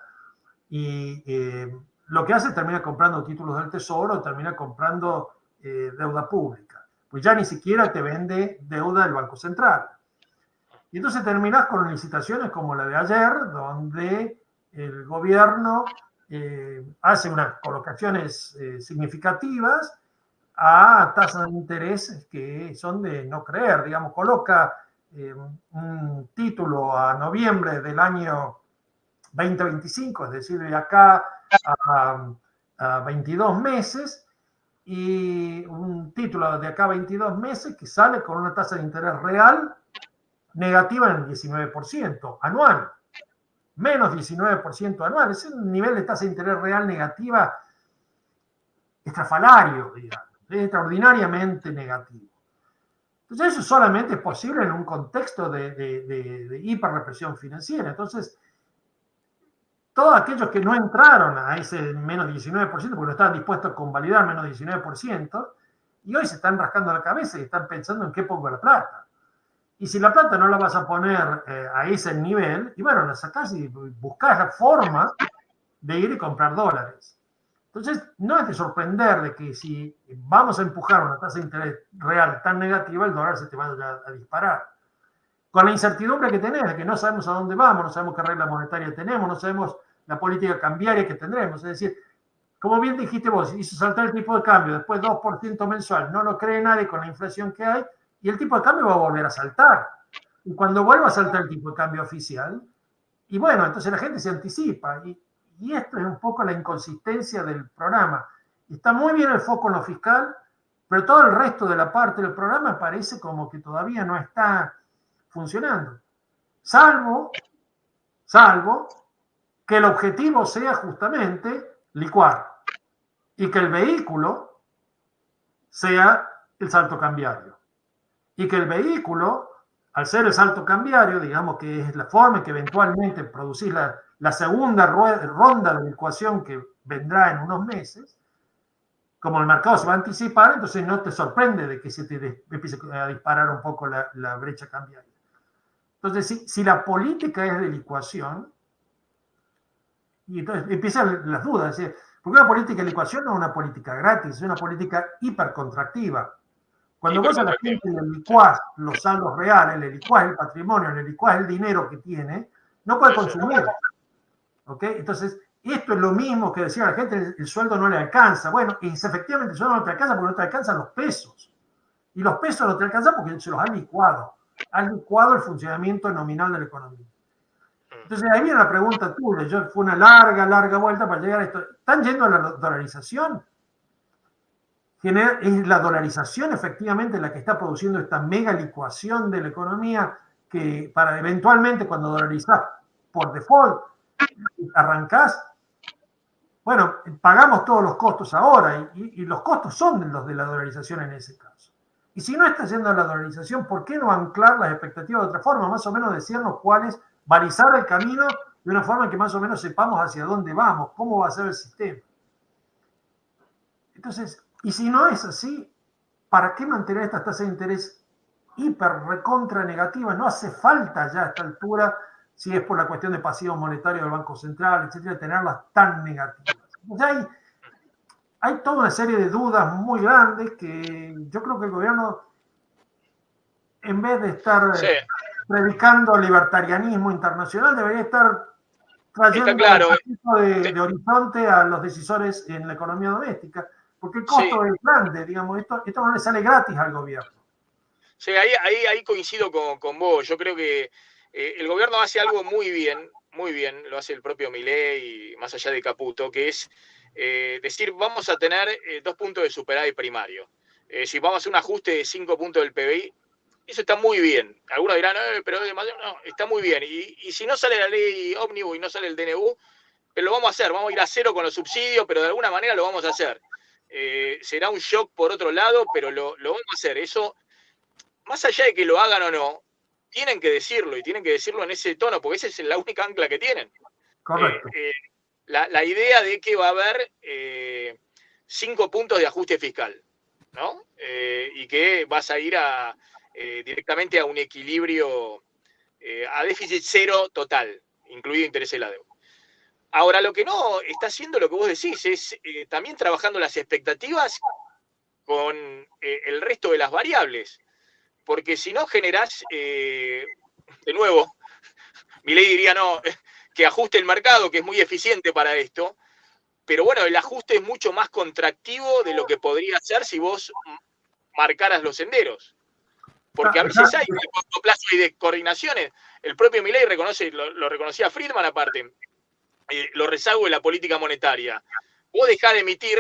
y lo que hace es termina comprando títulos del tesoro, termina comprando deuda pública, pues ya ni siquiera te vende deuda del Banco Central. Y entonces terminas con licitaciones como la de ayer, donde el gobierno hace unas colocaciones significativas a tasas de interés que son de no creer, digamos, coloca un título a noviembre del año 2025, es decir, de acá a 22 meses, y un título de acá a 22 meses que sale con una tasa de interés real negativa en el 19% anual, menos 19% anual. Es un nivel de tasa de interés real negativa estrafalario, digamos, es extraordinariamente negativo. Entonces eso solamente es posible en un contexto de hiperrepresión financiera. Entonces, todos aquellos que no entraron a ese menos 19%, porque no estaban dispuestos a convalidar menos 19%, Y hoy se están rascando la cabeza y están pensando en qué pongo la plata. Y si la plata no la vas a poner a ese nivel, y bueno, la sacás y buscás la forma de ir y comprar dólares. Entonces, no es de sorprender de que si vamos a empujar una tasa de interés real tan negativa, el dólar se te va a disparar. Con la incertidumbre que tenés, de que no sabemos a dónde vamos, no sabemos qué regla monetaria tenemos, no sabemos la política cambiaria que tendremos. Es decir, como bien dijiste vos, hizo saltar el tipo de cambio, después 2% mensual, no lo cree nadie con la inflación que hay, y el tipo de cambio va a volver a saltar. Y cuando vuelva a saltar el tipo de cambio oficial, y bueno, entonces la gente se anticipa, y esto es un poco la inconsistencia del programa. Está muy bien el foco en lo fiscal, pero todo el resto de la parte del programa parece como que todavía no está funcionando. Salvo que el objetivo sea justamente licuar y que el vehículo sea el salto cambiario. Y que el vehículo, al ser el salto cambiario, digamos que es la forma en que eventualmente producís la segunda ronda de la ecuación que vendrá en unos meses, como el mercado se va a anticipar, entonces no te sorprende de que se te empiece a disparar un poco la brecha cambiaria. Entonces, si la política es de licuación, y entonces empiezan las dudas, porque una política de licuación no es una política gratis, es una política hipercontractiva. Cuando vos a la gente le licuás los saldos reales, le licuás el patrimonio, le licuás el dinero que tiene, no puede consumir. ¿Okay? Entonces, esto es lo mismo que decía la gente, el sueldo no le alcanza. Bueno, y efectivamente el sueldo no te alcanza porque no te alcanzan los pesos. Y los pesos no te alcanzan porque se los han licuado. Han licuado el funcionamiento nominal de la economía. Entonces, ahí viene la pregunta tuya. Fue una larga vuelta para llegar a esto. ¿Están yendo a la dolarización? Es la dolarización efectivamente la que está produciendo esta mega licuación de la economía que para eventualmente cuando dolarizás por default arrancás, bueno, pagamos todos los costos ahora y los costos son los de la dolarización en ese caso. Y si no está yendo a la dolarización, ¿por qué no anclar las expectativas de otra forma? Más o menos decirnos cuál es, balizar el camino de una forma que más o menos sepamos hacia dónde vamos, cómo va a ser el sistema. Entonces, y si no es así, ¿para qué mantener estas tasas de interés hiper recontra negativas? No hace falta ya a esta altura, si es por la cuestión de pasivos monetarios del Banco Central, etcétera, tenerlas tan negativas. Entonces hay toda una serie de dudas muy grandes que yo creo que el gobierno, en vez de estar predicando libertarianismo internacional, debería estar trayendo un poquito de horizonte a los decisores en la economía doméstica, porque el costo es grande, digamos, esto no le sale gratis al gobierno. Sí, ahí coincido con vos. Yo creo que el gobierno hace algo muy bien, lo hace el propio Milei, más allá de Caputo, que es decir, vamos a tener 2 puntos de superávit primario. Si vamos a hacer un ajuste de 5 puntos del PBI, eso está muy bien. Algunos dirán, pero demasiado. No, está muy bien. Y si no sale la ley ómnibus y no sale el DNU, pero lo vamos a hacer. Vamos a ir a cero con los subsidios, pero de alguna manera lo vamos a hacer. Será un shock por otro lado, pero lo vamos a hacer. Eso, más allá de que lo hagan o no, tienen que decirlo, y tienen que decirlo en ese tono, porque esa es la única ancla que tienen. Correcto. La idea de que va a haber 5 puntos de ajuste fiscal, ¿no? Y que vas a ir directamente a un equilibrio, a déficit cero total, incluido intereses de la deuda. Ahora, lo que no está haciendo, lo que vos decís, es también trabajando las expectativas con el resto de las variables. Porque si no generás, de nuevo, Milei diría no, que ajuste el mercado, que es muy eficiente para esto, pero bueno, el ajuste es mucho más contractivo de lo que podría ser si vos marcaras los senderos. Porque a veces hay de corto plazo y de coordinaciones. El propio Milei reconoce, lo reconocía Friedman aparte, los rezagos de la política monetaria. Vos dejás de emitir,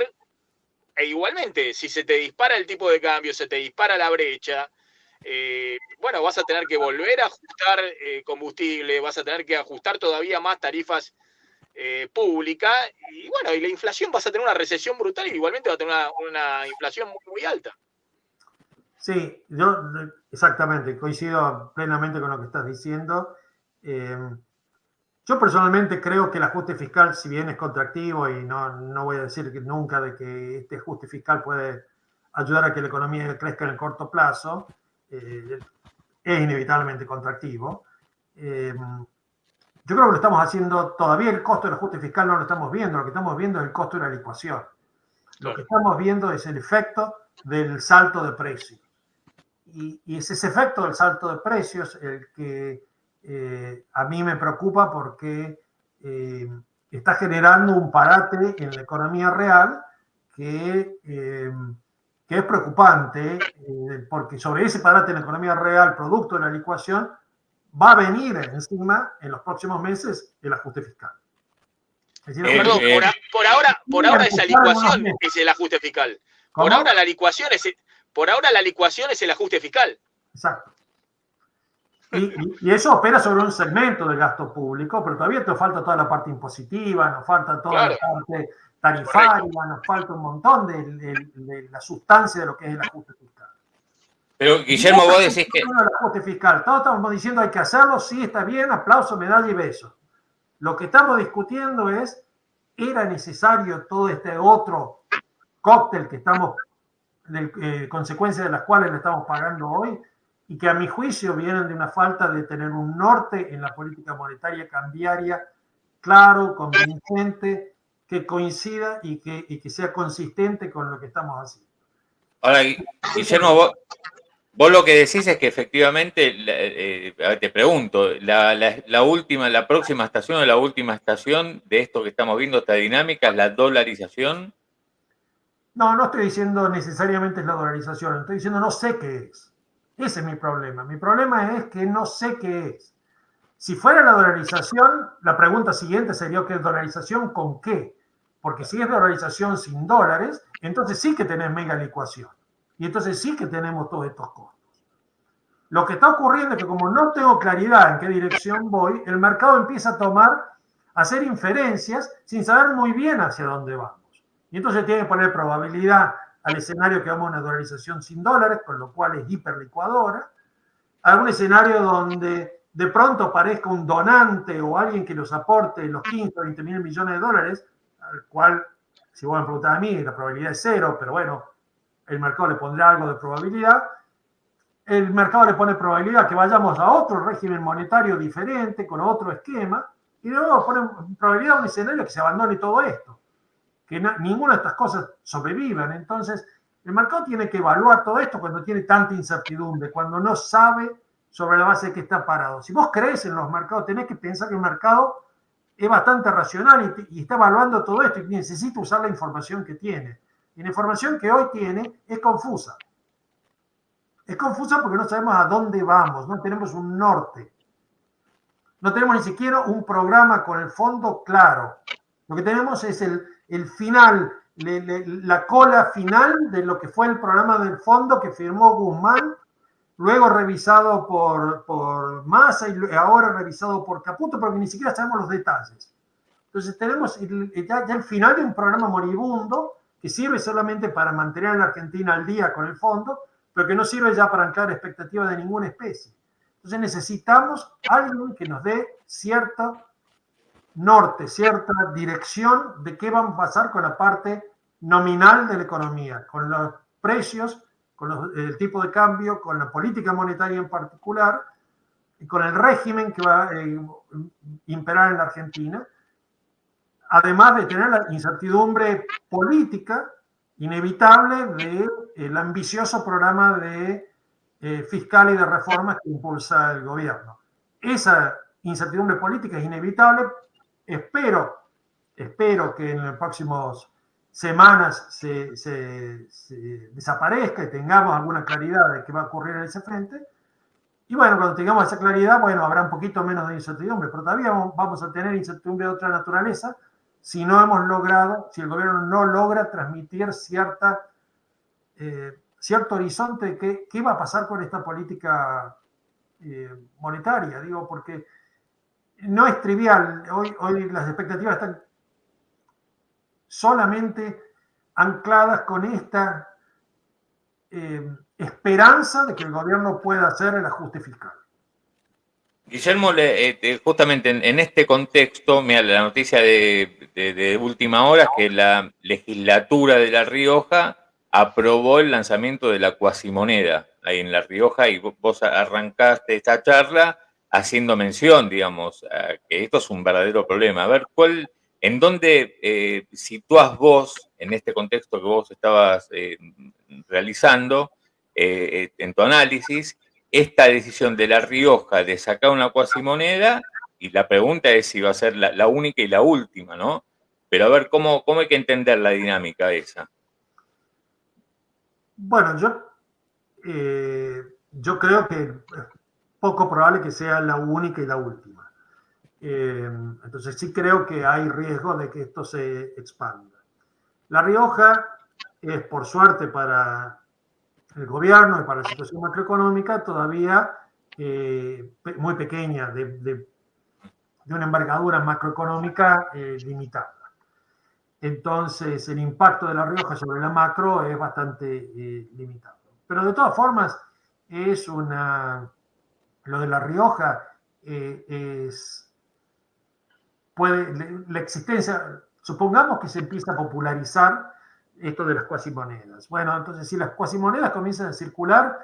e igualmente, si se te dispara el tipo de cambio, se te dispara la brecha, bueno, vas a tener que volver a ajustar combustible, vas a tener que ajustar todavía más tarifas públicas, y bueno, y la inflación, vas a tener una recesión brutal y igualmente va a tener una inflación muy, muy alta. Sí, yo exactamente, coincido plenamente con lo que estás diciendo. Yo personalmente creo que el ajuste fiscal, si bien es contractivo, y no voy a decir que nunca de que este ajuste fiscal puede ayudar a que la economía crezca en el corto plazo, es inevitablemente contractivo. Yo creo que lo estamos haciendo, todavía el costo del ajuste fiscal no lo estamos viendo, lo que estamos viendo es el costo de la licuación. Lo que estamos viendo es el efecto del salto de precios. Y es ese efecto del salto de precios el que a mí me preocupa porque está generando un parate en la economía real que es preocupante, porque sobre ese parate en la economía real, producto de la licuación, va a venir encima en los próximos meses el ajuste fiscal. Es decir, perdón, por ahora esa licuación es el ajuste fiscal. Por ahora la licuación es el ajuste fiscal. Exacto. Y eso opera sobre un segmento del gasto público, pero todavía te falta toda la parte impositiva, nos falta toda la parte tarifaria, nos falta un montón de la sustancia de lo que es el ajuste fiscal. Pero, Guillermo, vos decís que... El ajuste fiscal, todos estamos diciendo hay que hacerlo, sí, está bien, aplauso, medalla y beso. Lo que estamos discutiendo es, ¿era necesario todo este otro cóctel que estamos, consecuencias de las cuales le estamos pagando hoy? Y que a mi juicio vienen de una falta de tener un norte en la política monetaria cambiaria claro, convincente, que coincida y que sea consistente con lo que estamos haciendo. Ahora, Guillermo, vos lo que decís es que efectivamente, te pregunto, la próxima estación o la última estación de esto que estamos viendo, esta dinámica, es la dolarización. No estoy diciendo necesariamente es la dolarización, estoy diciendo no sé qué es. Ese es mi problema. Mi problema es que no sé qué es. Si fuera la dolarización, la pregunta siguiente sería ¿qué dolarización con qué? Porque si es dolarización sin dólares, entonces sí que tenés mega licuación. Y entonces sí que tenemos todos estos costos. Lo que está ocurriendo es que como no tengo claridad en qué dirección voy, el mercado empieza a hacer inferencias sin saber muy bien hacia dónde vamos. Y entonces tiene que poner probabilidad al escenario que vamos a una dolarización sin dólares, con lo cual es hiperlicuadora, a un escenario donde de pronto aparezca un donante o alguien que los aporte los 15 o 20 mil millones de dólares, al cual, si vos me preguntás a mí, la probabilidad es cero, pero bueno, el mercado le pondrá algo de probabilidad. El mercado le pone probabilidad que vayamos a otro régimen monetario diferente, con otro esquema, y luego pone probabilidad a un escenario que se abandone todo esto, que ninguna de estas cosas sobrevivan. Entonces, el mercado tiene que evaluar todo esto cuando tiene tanta incertidumbre, cuando no sabe sobre la base de qué está parado. Si vos crees en los mercados, tenés que pensar que el mercado es bastante racional y está evaluando todo esto y necesita usar la información que tiene. Y la información que hoy tiene es confusa. Es confusa porque no sabemos a dónde vamos, no tenemos un norte. No tenemos ni siquiera un programa con el fondo claro. Lo que tenemos es el final, la cola final de lo que fue el programa del fondo que firmó Guzmán, luego revisado por Massa y ahora revisado por Caputo, porque ni siquiera sabemos los detalles. Entonces tenemos ya el final de un programa moribundo que sirve solamente para mantener a la Argentina al día con el fondo, pero que no sirve ya para anclar expectativas de ninguna especie. Entonces necesitamos alguien que nos dé cierto norte, cierta dirección de qué va a pasar con la parte nominal de la economía, con los precios, con el tipo de cambio, con la política monetaria en particular, y con el régimen que va a imperar en la Argentina, además de tener la incertidumbre política inevitable del ambicioso programa de fiscal y de reformas que impulsa el gobierno. Esa incertidumbre política es inevitable. Espero que en las próximas semanas se desaparezca y tengamos alguna claridad de qué va a ocurrir en ese frente. Y bueno, cuando tengamos esa claridad, bueno, habrá un poquito menos de incertidumbre, pero todavía vamos a tener incertidumbre de otra naturaleza si el gobierno no logra transmitir cierto horizonte de qué va a pasar con esta política monetaria, digo, porque no es trivial. Hoy las expectativas están solamente ancladas con esta esperanza de que el gobierno pueda hacer el ajuste fiscal. Guillermo, justamente en este contexto, mira, la noticia de última hora es que la legislatura de La Rioja aprobó el lanzamiento de la cuasimoneda ahí en La Rioja, y vos arrancaste esta charla haciendo mención, digamos, que esto es un verdadero problema. A ver, ¿en dónde sitúas vos, en este contexto que vos estabas realizando, en tu análisis, esta decisión de La Rioja de sacar una cuasimoneda? Y la pregunta es si va a ser la única y la última, ¿no? Pero a ver, ¿cómo hay que entender la dinámica esa? Bueno, yo creo que es poco probable que sea la única y la última. Entonces sí creo que hay riesgo de que esto se expanda. La Rioja es, por suerte para el gobierno y para la situación macroeconómica, todavía muy pequeña, de una envergadura macroeconómica limitada. Entonces, el impacto de La Rioja sobre la macro es bastante limitado. Pero de todas formas, lo de La Rioja la existencia, supongamos que se empieza a popularizar esto de las cuasimonedas. Bueno, entonces si las cuasimonedas comienzan a circular,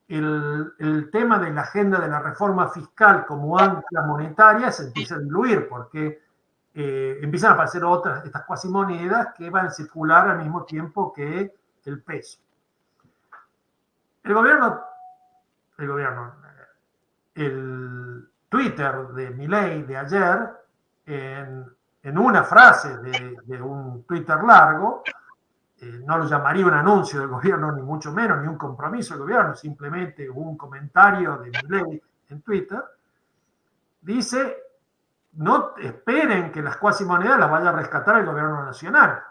el tema de la agenda de la reforma fiscal como ancla monetaria se empieza a diluir, porque empiezan a aparecer estas cuasimonedas que van a circular al mismo tiempo que el peso. El Twitter de Milei de ayer, en una frase de un Twitter largo, no lo llamaría un anuncio del gobierno, ni mucho menos, ni un compromiso del gobierno, simplemente un comentario de Milei en Twitter, dice: no esperen que las cuasimonedas las vaya a rescatar el gobierno nacional.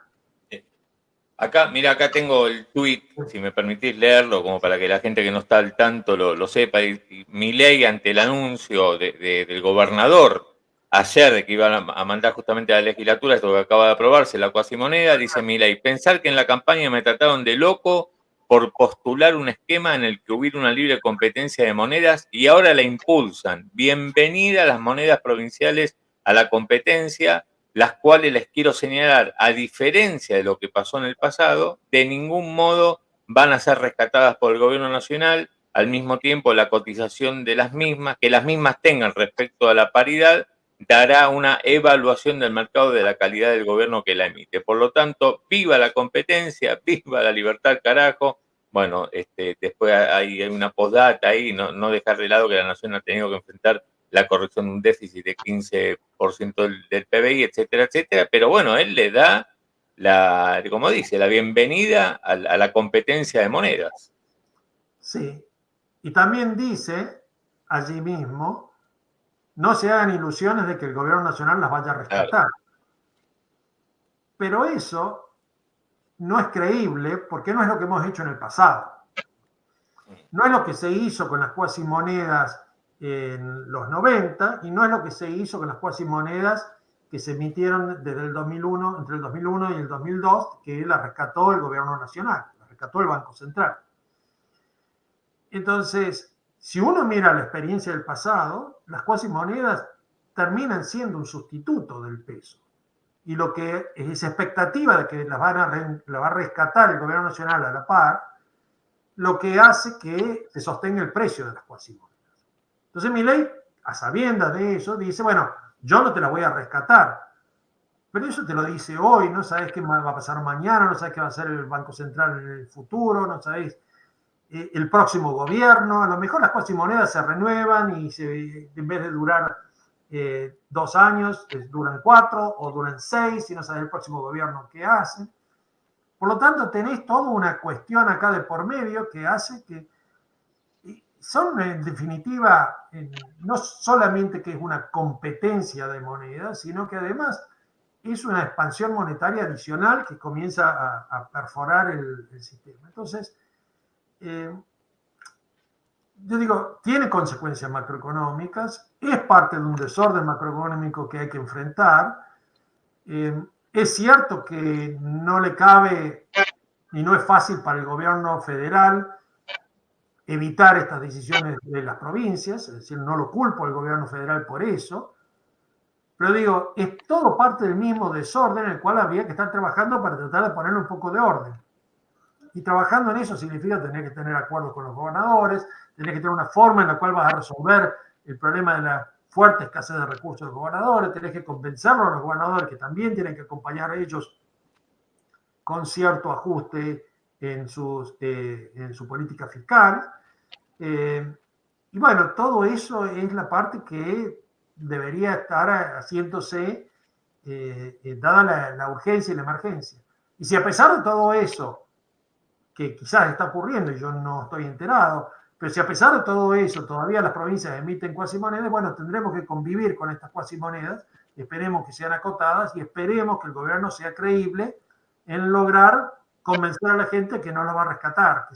Mira, acá tengo el tuit, si me permitís leerlo, como para que la gente que no está al tanto lo sepa. Milei, ante el anuncio del gobernador ayer de que iban a mandar justamente a la legislatura esto que acaba de aprobarse, la cuasimoneda, dice Milei: pensar que en la campaña me trataron de loco por postular un esquema en el que hubiera una libre competencia de monedas y ahora la impulsan. Bienvenida a las monedas provinciales a la competencia, las cuales les quiero señalar, a diferencia de lo que pasó en el pasado, de ningún modo van a ser rescatadas por el gobierno nacional. Al mismo tiempo, la cotización de las mismas, que las mismas tengan respecto a la paridad, dará una evaluación del mercado de la calidad del gobierno que la emite. Por lo tanto, viva la competencia, viva la libertad, carajo. Bueno, después hay una postdata ahí, no dejar de lado que la nación ha tenido que enfrentar la corrección de un déficit de 15% del PBI, etcétera, etcétera. Pero bueno, él le da, como dice, la bienvenida a la competencia de monedas. Sí, y también dice allí mismo: no se hagan ilusiones de que el gobierno nacional las vaya a rescatar. Claro. Pero eso no es creíble porque no es lo que hemos hecho en el pasado. No es lo que se hizo con las cuasimonedas en los 90 y no es lo que se hizo con las cuasimonedas que se emitieron desde el 2001, entre el 2001 y el 2002, que la rescató el gobierno nacional, la rescató el Banco Central. Entonces, si uno mira la experiencia del pasado, las cuasimonedas terminan siendo un sustituto del peso. Y lo que es esa expectativa de que la va a rescatar el gobierno nacional a la par, lo que hace que se sostenga el precio de las cuasimonedas. Entonces Milei, a sabiendas de eso, dice: bueno, yo no te la voy a rescatar. Pero eso te lo dice hoy, no sabes qué va a pasar mañana, no sabes qué va a hacer el Banco Central en el futuro, no sabes el próximo gobierno. A lo mejor las cuasimonedas se renuevan y en vez de durar 2 años, duran 4 o duran 6 y no sabes el próximo gobierno qué hace. Por lo tanto, tenés toda una cuestión acá de por medio que hace que son, en definitiva, no solamente que es una competencia de monedas, sino que además es una expansión monetaria adicional que comienza a perforar el sistema. Entonces, yo digo, tiene consecuencias macroeconómicas, es parte de un desorden macroeconómico que hay que enfrentar. Es cierto que no le cabe y no es fácil para el gobierno federal evitar estas decisiones de las provincias, es decir, no lo culpo al gobierno federal por eso, pero es todo parte del mismo desorden en el cual habría que estar trabajando para tratar de ponerle un poco de orden. Y trabajando en eso significa tener que tener acuerdos con los gobernadores, tener que tener una forma en la cual vas a resolver el problema de la fuerte escasez de recursos de los gobernadores, tenés que compensarlos a los gobernadores que también tienen que acompañar a ellos con cierto ajuste en su política fiscal. Y bueno, todo eso es la parte que debería estar haciéndose dada la urgencia y la emergencia. Y si a pesar de todo eso, que quizás está ocurriendo y yo no estoy enterado, pero si a pesar de todo eso todavía las provincias emiten cuasimonedas, bueno, tendremos que convivir con estas cuasimonedas, esperemos que sean acotadas y esperemos que el gobierno sea creíble en lograr convencer a la gente que no lo va a rescatar,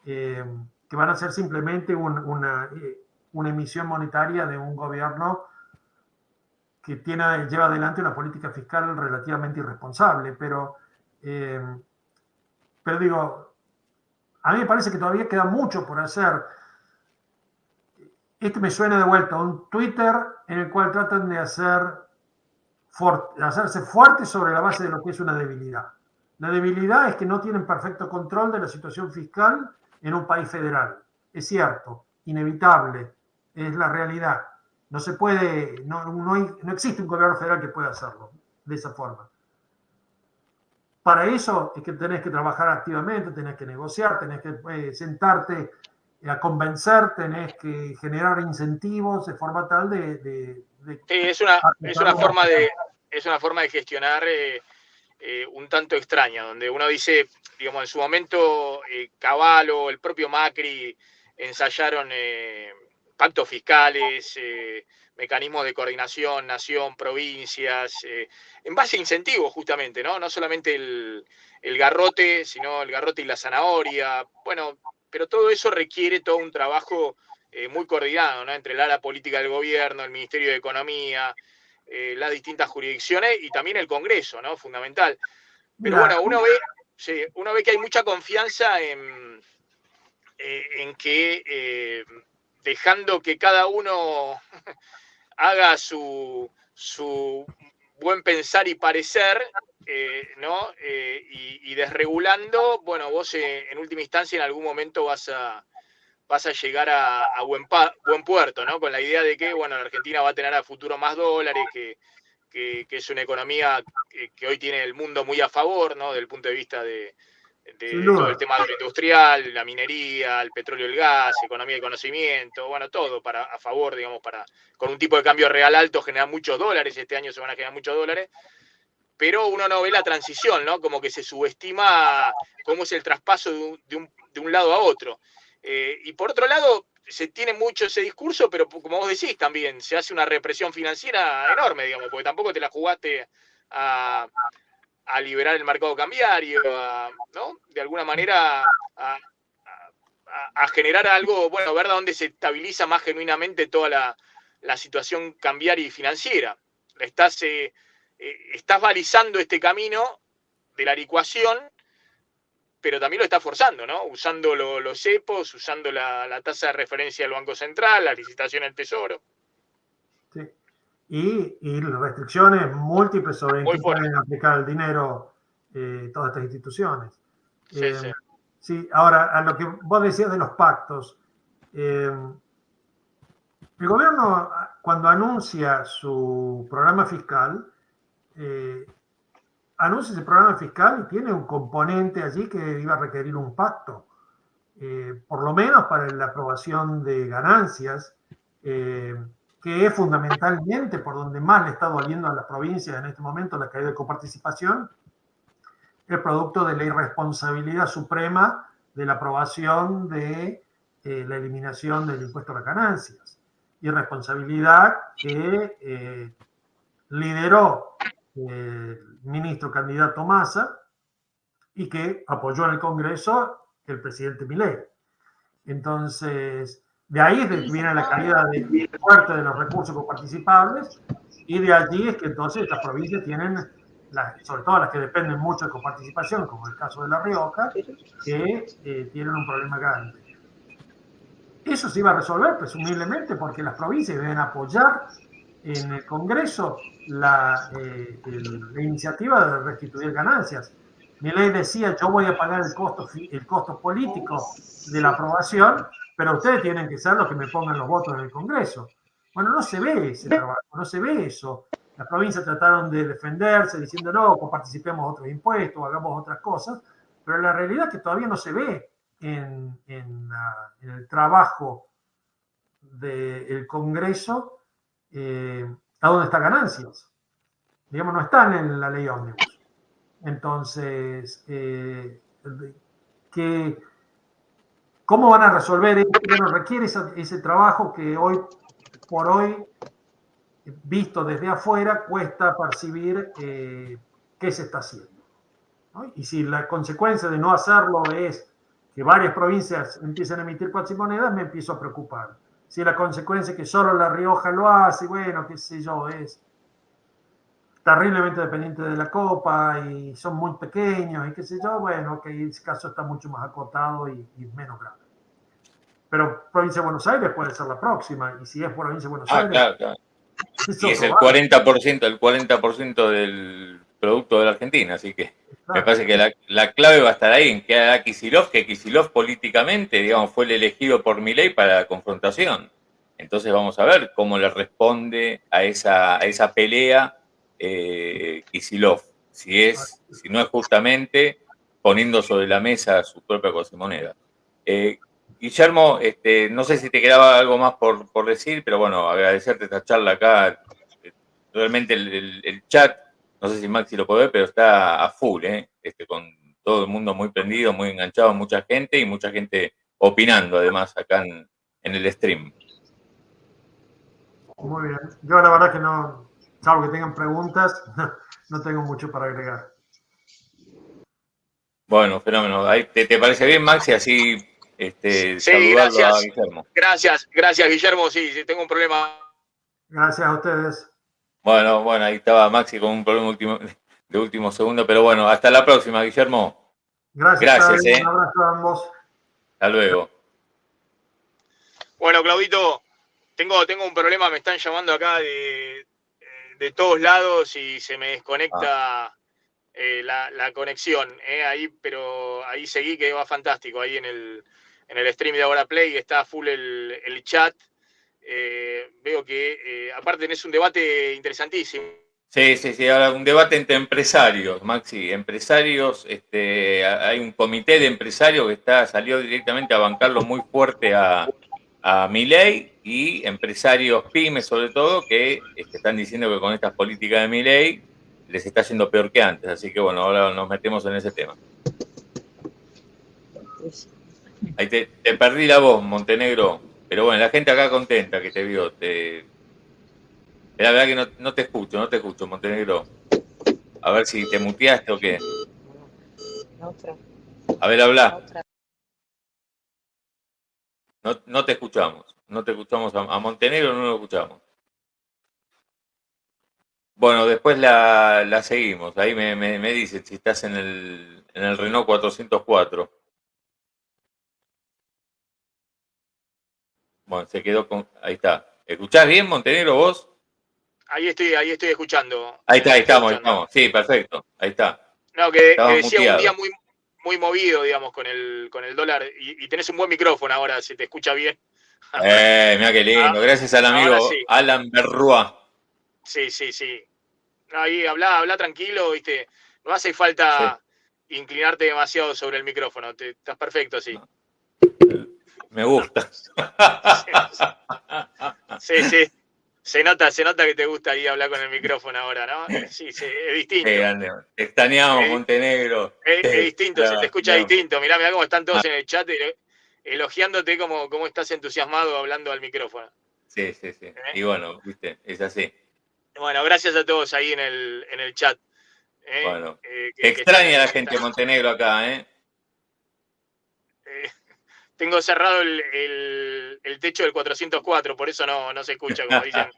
que van a ser simplemente una emisión monetaria de un gobierno que lleva adelante una política fiscal relativamente irresponsable, pero digo, a mí me parece que todavía queda mucho por hacer. Me suena de vuelta a un Twitter en el cual tratan de hacerse fuertes sobre la base de lo que es una debilidad. La debilidad es que no tienen perfecto control de la situación fiscal en un país federal. Es cierto, inevitable, es la realidad. No se puede, no existe un gobierno federal que pueda hacerlo de esa forma. Para eso es que tenés que trabajar activamente, tenés que negociar, tenés que sentarte a convencer, tenés que generar incentivos de forma tal de sí, es una forma de gestionar un tanto extraña, donde uno dice, digamos, en su momento Cavallo, el propio Macri ensayaron pactos fiscales, mecanismos de coordinación, nación, provincias, en base a incentivos justamente, ¿no? No solamente el garrote, sino el garrote y la zanahoria. Bueno, pero todo eso requiere todo un trabajo muy coordinado, ¿no? Entre el ala política del gobierno, el Ministerio de Economía, las distintas jurisdicciones y también el Congreso, ¿no? Fundamental. Pero bueno, uno ve que hay mucha confianza en que dejando que cada uno haga su buen pensar y parecer, ¿no? Y desregulando, bueno, vos en última instancia en algún momento vas a llegar a buen puerto, ¿no? Con la idea de que, bueno, la Argentina va a tener a futuro más dólares, que es una economía que hoy tiene el mundo muy a favor, ¿no? Desde el punto de vista de todo el tema industrial, la minería, el petróleo y el gas, economía de conocimiento, bueno, todo a favor, digamos, con un tipo de cambio real alto generar muchos dólares, este año se van a generar muchos dólares, pero uno no ve la transición, ¿no? Como que se subestima cómo es el traspaso de un lado a otro. Y por otro lado, se tiene mucho ese discurso, pero como vos decís también, se hace una represión financiera enorme, digamos, porque tampoco te la jugaste a liberar el mercado cambiario, ¿no? De alguna manera a generar algo, bueno, ver dónde se estabiliza más genuinamente toda la situación cambiaria y financiera. Estás balizando este camino de la licuación, pero también lo estás forzando, ¿no? Usando los cepos, usando la tasa de referencia del Banco Central, la licitación del Tesoro. Sí. Y restricciones múltiples sobre en qué pueden aplicar el dinero todas estas instituciones. Sí, ahora, a lo que vos decías de los pactos, el gobierno cuando anuncia su programa fiscal, anuncia ese programa fiscal y tiene un componente allí que iba a requerir un pacto, por lo menos para la aprobación de ganancias, que es fundamentalmente por donde más le está doliendo a las provincias en este momento la caída de coparticipación, el producto de la irresponsabilidad suprema de la aprobación de la eliminación del impuesto a las ganancias. Irresponsabilidad que lideró el ministro candidato Massa y que apoyó en el Congreso el presidente Milei. Entonces, de ahí es de que viene la caída fuerte de los recursos coparticipables y de allí es que entonces estas provincias tienen, sobre todo las que dependen mucho de coparticipación, como el caso de La Rioja, que tienen un problema grande. Eso se iba a resolver presumiblemente porque las provincias deben apoyar en el Congreso la iniciativa de restituir ganancias. Milei decía, yo voy a pagar el costo político de la aprobación, pero ustedes tienen que ser los que me pongan los votos en el Congreso. Bueno, no se ve ese trabajo, no se ve eso. Las provincias trataron de defenderse diciendo, no, participemos otros impuestos, hagamos otras cosas, pero la realidad es que todavía no se ve en el trabajo del Congreso a dónde está ganancias. Digamos, no están en la ley ómnibus. Entonces, ¿cómo van a resolver esto? Bueno, requiere ese trabajo que hoy por hoy, visto desde afuera, cuesta percibir qué se está haciendo, ¿no? Y si la consecuencia de no hacerlo es que varias provincias empiecen a emitir cuatrimonedas, me empiezo a preocupar. Si la consecuencia es que solo La Rioja lo hace, bueno, qué sé yo, es terriblemente dependiente de la copa y son muy pequeños y qué sé yo, bueno, ok, ese caso está mucho más acotado y menos grave. Pero provincia de Buenos Aires puede ser la próxima, y si es provincia de Buenos Aires... Claro. Y es el 40% del producto de la Argentina, así que me parece que la clave va a estar ahí, en que hará Kicillof, que Kicillof políticamente, digamos, fue el elegido por Milei para la confrontación. Entonces vamos a ver cómo le responde a esa pelea Kicillof, si no es justamente poniendo sobre la mesa su propia cuasimoneda. Guillermo, no sé si te quedaba algo más por decir, pero bueno, agradecerte esta charla acá. Realmente el chat, no sé si Maxi lo puede ver, pero está a full, con todo el mundo muy prendido, muy enganchado, mucha gente y mucha gente opinando además acá en el stream. Muy bien. Yo la verdad que no, salvo que tengan preguntas, no tengo mucho para agregar. Bueno, fenómeno. ¿Te parece bien, Maxi? Así sí, saludarlo gracias. A Guillermo. Gracias, Guillermo. Sí, tengo un problema. Gracias a ustedes. Bueno, ahí estaba Maxi con un problema de último segundo, pero bueno, hasta la próxima, Guillermo. Gracias. Un abrazo a ambos. Hasta luego. Bueno, Claudito, tengo un problema, me están llamando acá de todos lados y se me desconecta la conexión. Pero ahí seguí, que va fantástico. Ahí en el stream de Ahora Play está full el chat. Veo que aparte tenés un debate interesantísimo. Sí, ahora un debate entre empresarios, Maxi, empresarios, hay un comité de empresarios que salió directamente a bancarlo muy fuerte a Milei, y empresarios pymes sobre todo que están diciendo que con estas políticas de Milei les está yendo peor que antes, así que bueno, ahora nos metemos en ese tema. Ahí te perdí la voz, Montenegro, pero bueno, la gente acá contenta que te vio, la verdad que no te escucho, Montenegro. A ver si te muteaste o qué. A ver, habla. No te escuchamos. No te escuchamos. A Montenegro no lo escuchamos. Bueno, después la seguimos. Ahí me dice si estás en el Renault 404. Bueno, se quedó con... Ahí está. ¿Escuchás bien, Montenegro, vos? Ahí estoy escuchando. Ahí estamos. Sí, perfecto. Ahí está. No, que decía muteado. Un día muy movido, digamos, con el dólar. Y tenés un buen micrófono ahora, se te escucha bien. Mira qué lindo. Gracias al amigo sí. Alan Berrua. Sí. No, ahí habla tranquilo, ¿viste? No hace falta inclinarte demasiado sobre el micrófono. Estás perfecto así. Me gusta. Sí. Se nota que te gusta ahí hablar con el micrófono ahora, ¿no? Sí, es distinto. Te extrañamos, Montenegro. Es distinto, se te escucha distinto. Mirá cómo están todos en el chat elogiándote como estás entusiasmado hablando al micrófono. Sí. Y bueno, viste, es así. Bueno, gracias a todos ahí en el chat. Bueno, extraña la gente de Montenegro acá, ¿eh? Tengo cerrado el techo del 404, por eso no se escucha, como dicen.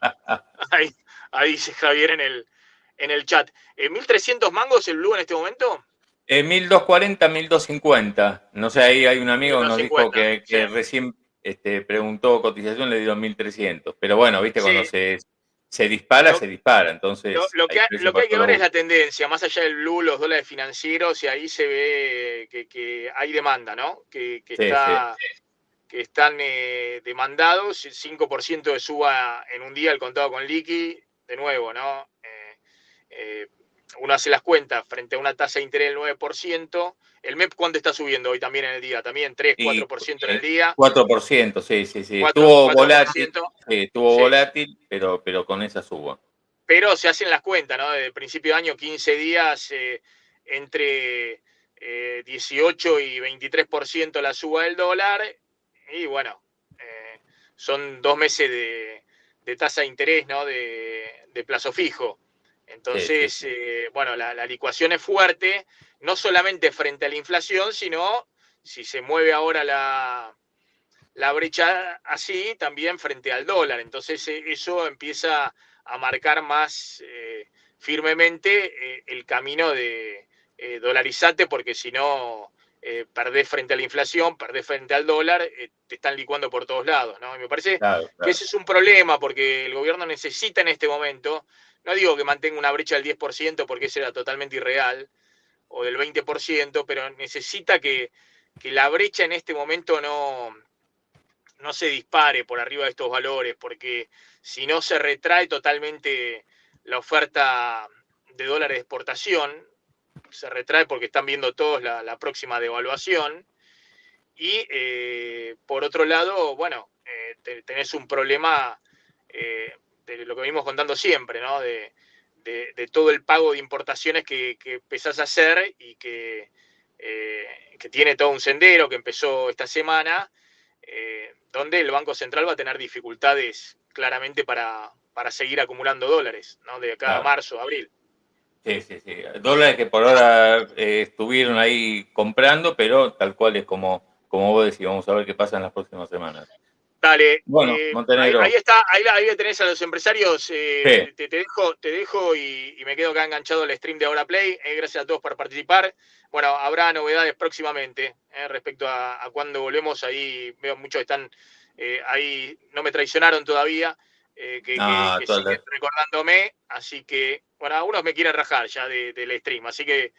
Ahí dice Javier en el chat. ¿1.300 mangos el blue en este momento? 1.240, 1.250. No sé, ahí hay un amigo que nos dijo que recién preguntó cotización, le dieron 1.300. Pero bueno, viste, cuando se se dispara, se dispara. Entonces, lo que hay que ver es la tendencia, más allá del blue, los dólares financieros, y ahí se ve que hay demanda, ¿no? Que están demandados, 5% de suba en un día el contado con liqui, de nuevo, ¿no? Uno hace las cuentas frente a una tasa de interés del 9%. ¿El MEP cuánto está subiendo hoy también en el día? También 3, 4% en el día. 4%, sí. 4, Estuvo 4%, volátil, volátil, pero con esa suba. Pero se hacen las cuentas, ¿no? Desde el principio de año, 15 días, entre 18 y 23% la suba del dólar. Y bueno, son 2 meses de tasa de interés, ¿no? De plazo fijo. Entonces, bueno, la licuación es fuerte, no solamente frente a la inflación, sino si se mueve ahora la brecha así, también frente al dólar. Entonces, eso empieza a marcar más firmemente el camino de dolarizate, porque si no perdés frente a la inflación, perdés frente al dólar, te están licuando por todos lados, ¿no? Y me parece que ese es un problema, porque el gobierno necesita en este momento, no digo que mantenga una brecha del 10%, porque eso era totalmente irreal, o del 20%, pero necesita que la brecha en este momento no se dispare por arriba de estos valores, porque si no se retrae totalmente la oferta de dólares de exportación, se retrae porque están viendo todos la próxima devaluación, y por otro lado, bueno, tenés un problema de lo que venimos contando siempre, ¿no? De todo el pago de importaciones que empezás a hacer y que tiene todo un sendero que empezó esta semana, donde el Banco Central va a tener dificultades claramente para seguir acumulando dólares, ¿no? De acá a marzo, abril. Sí. Dólares que por ahora estuvieron ahí comprando, pero tal cual es como vos decís, vamos a ver qué pasa en las próximas semanas. Dale, bueno, Montenegro. Ahí está, ahí tenés a los empresarios. Te dejo y me quedo acá enganchado al stream de Ahora Play. Gracias a todos por participar. Bueno, habrá novedades próximamente respecto a cuando volvemos. Ahí veo muchos están ahí, no me traicionaron todavía, que siguen recordándome. Así que, bueno, algunos me quieren rajar ya del stream. Así que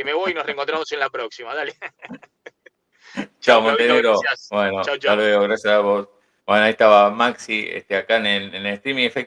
me voy y nos reencontramos en la próxima. Dale. Chao, Montenegro. Gracias. Bueno, chau. Hasta luego, gracias a vos. Bueno, ahí estaba Maxi acá en el streaming.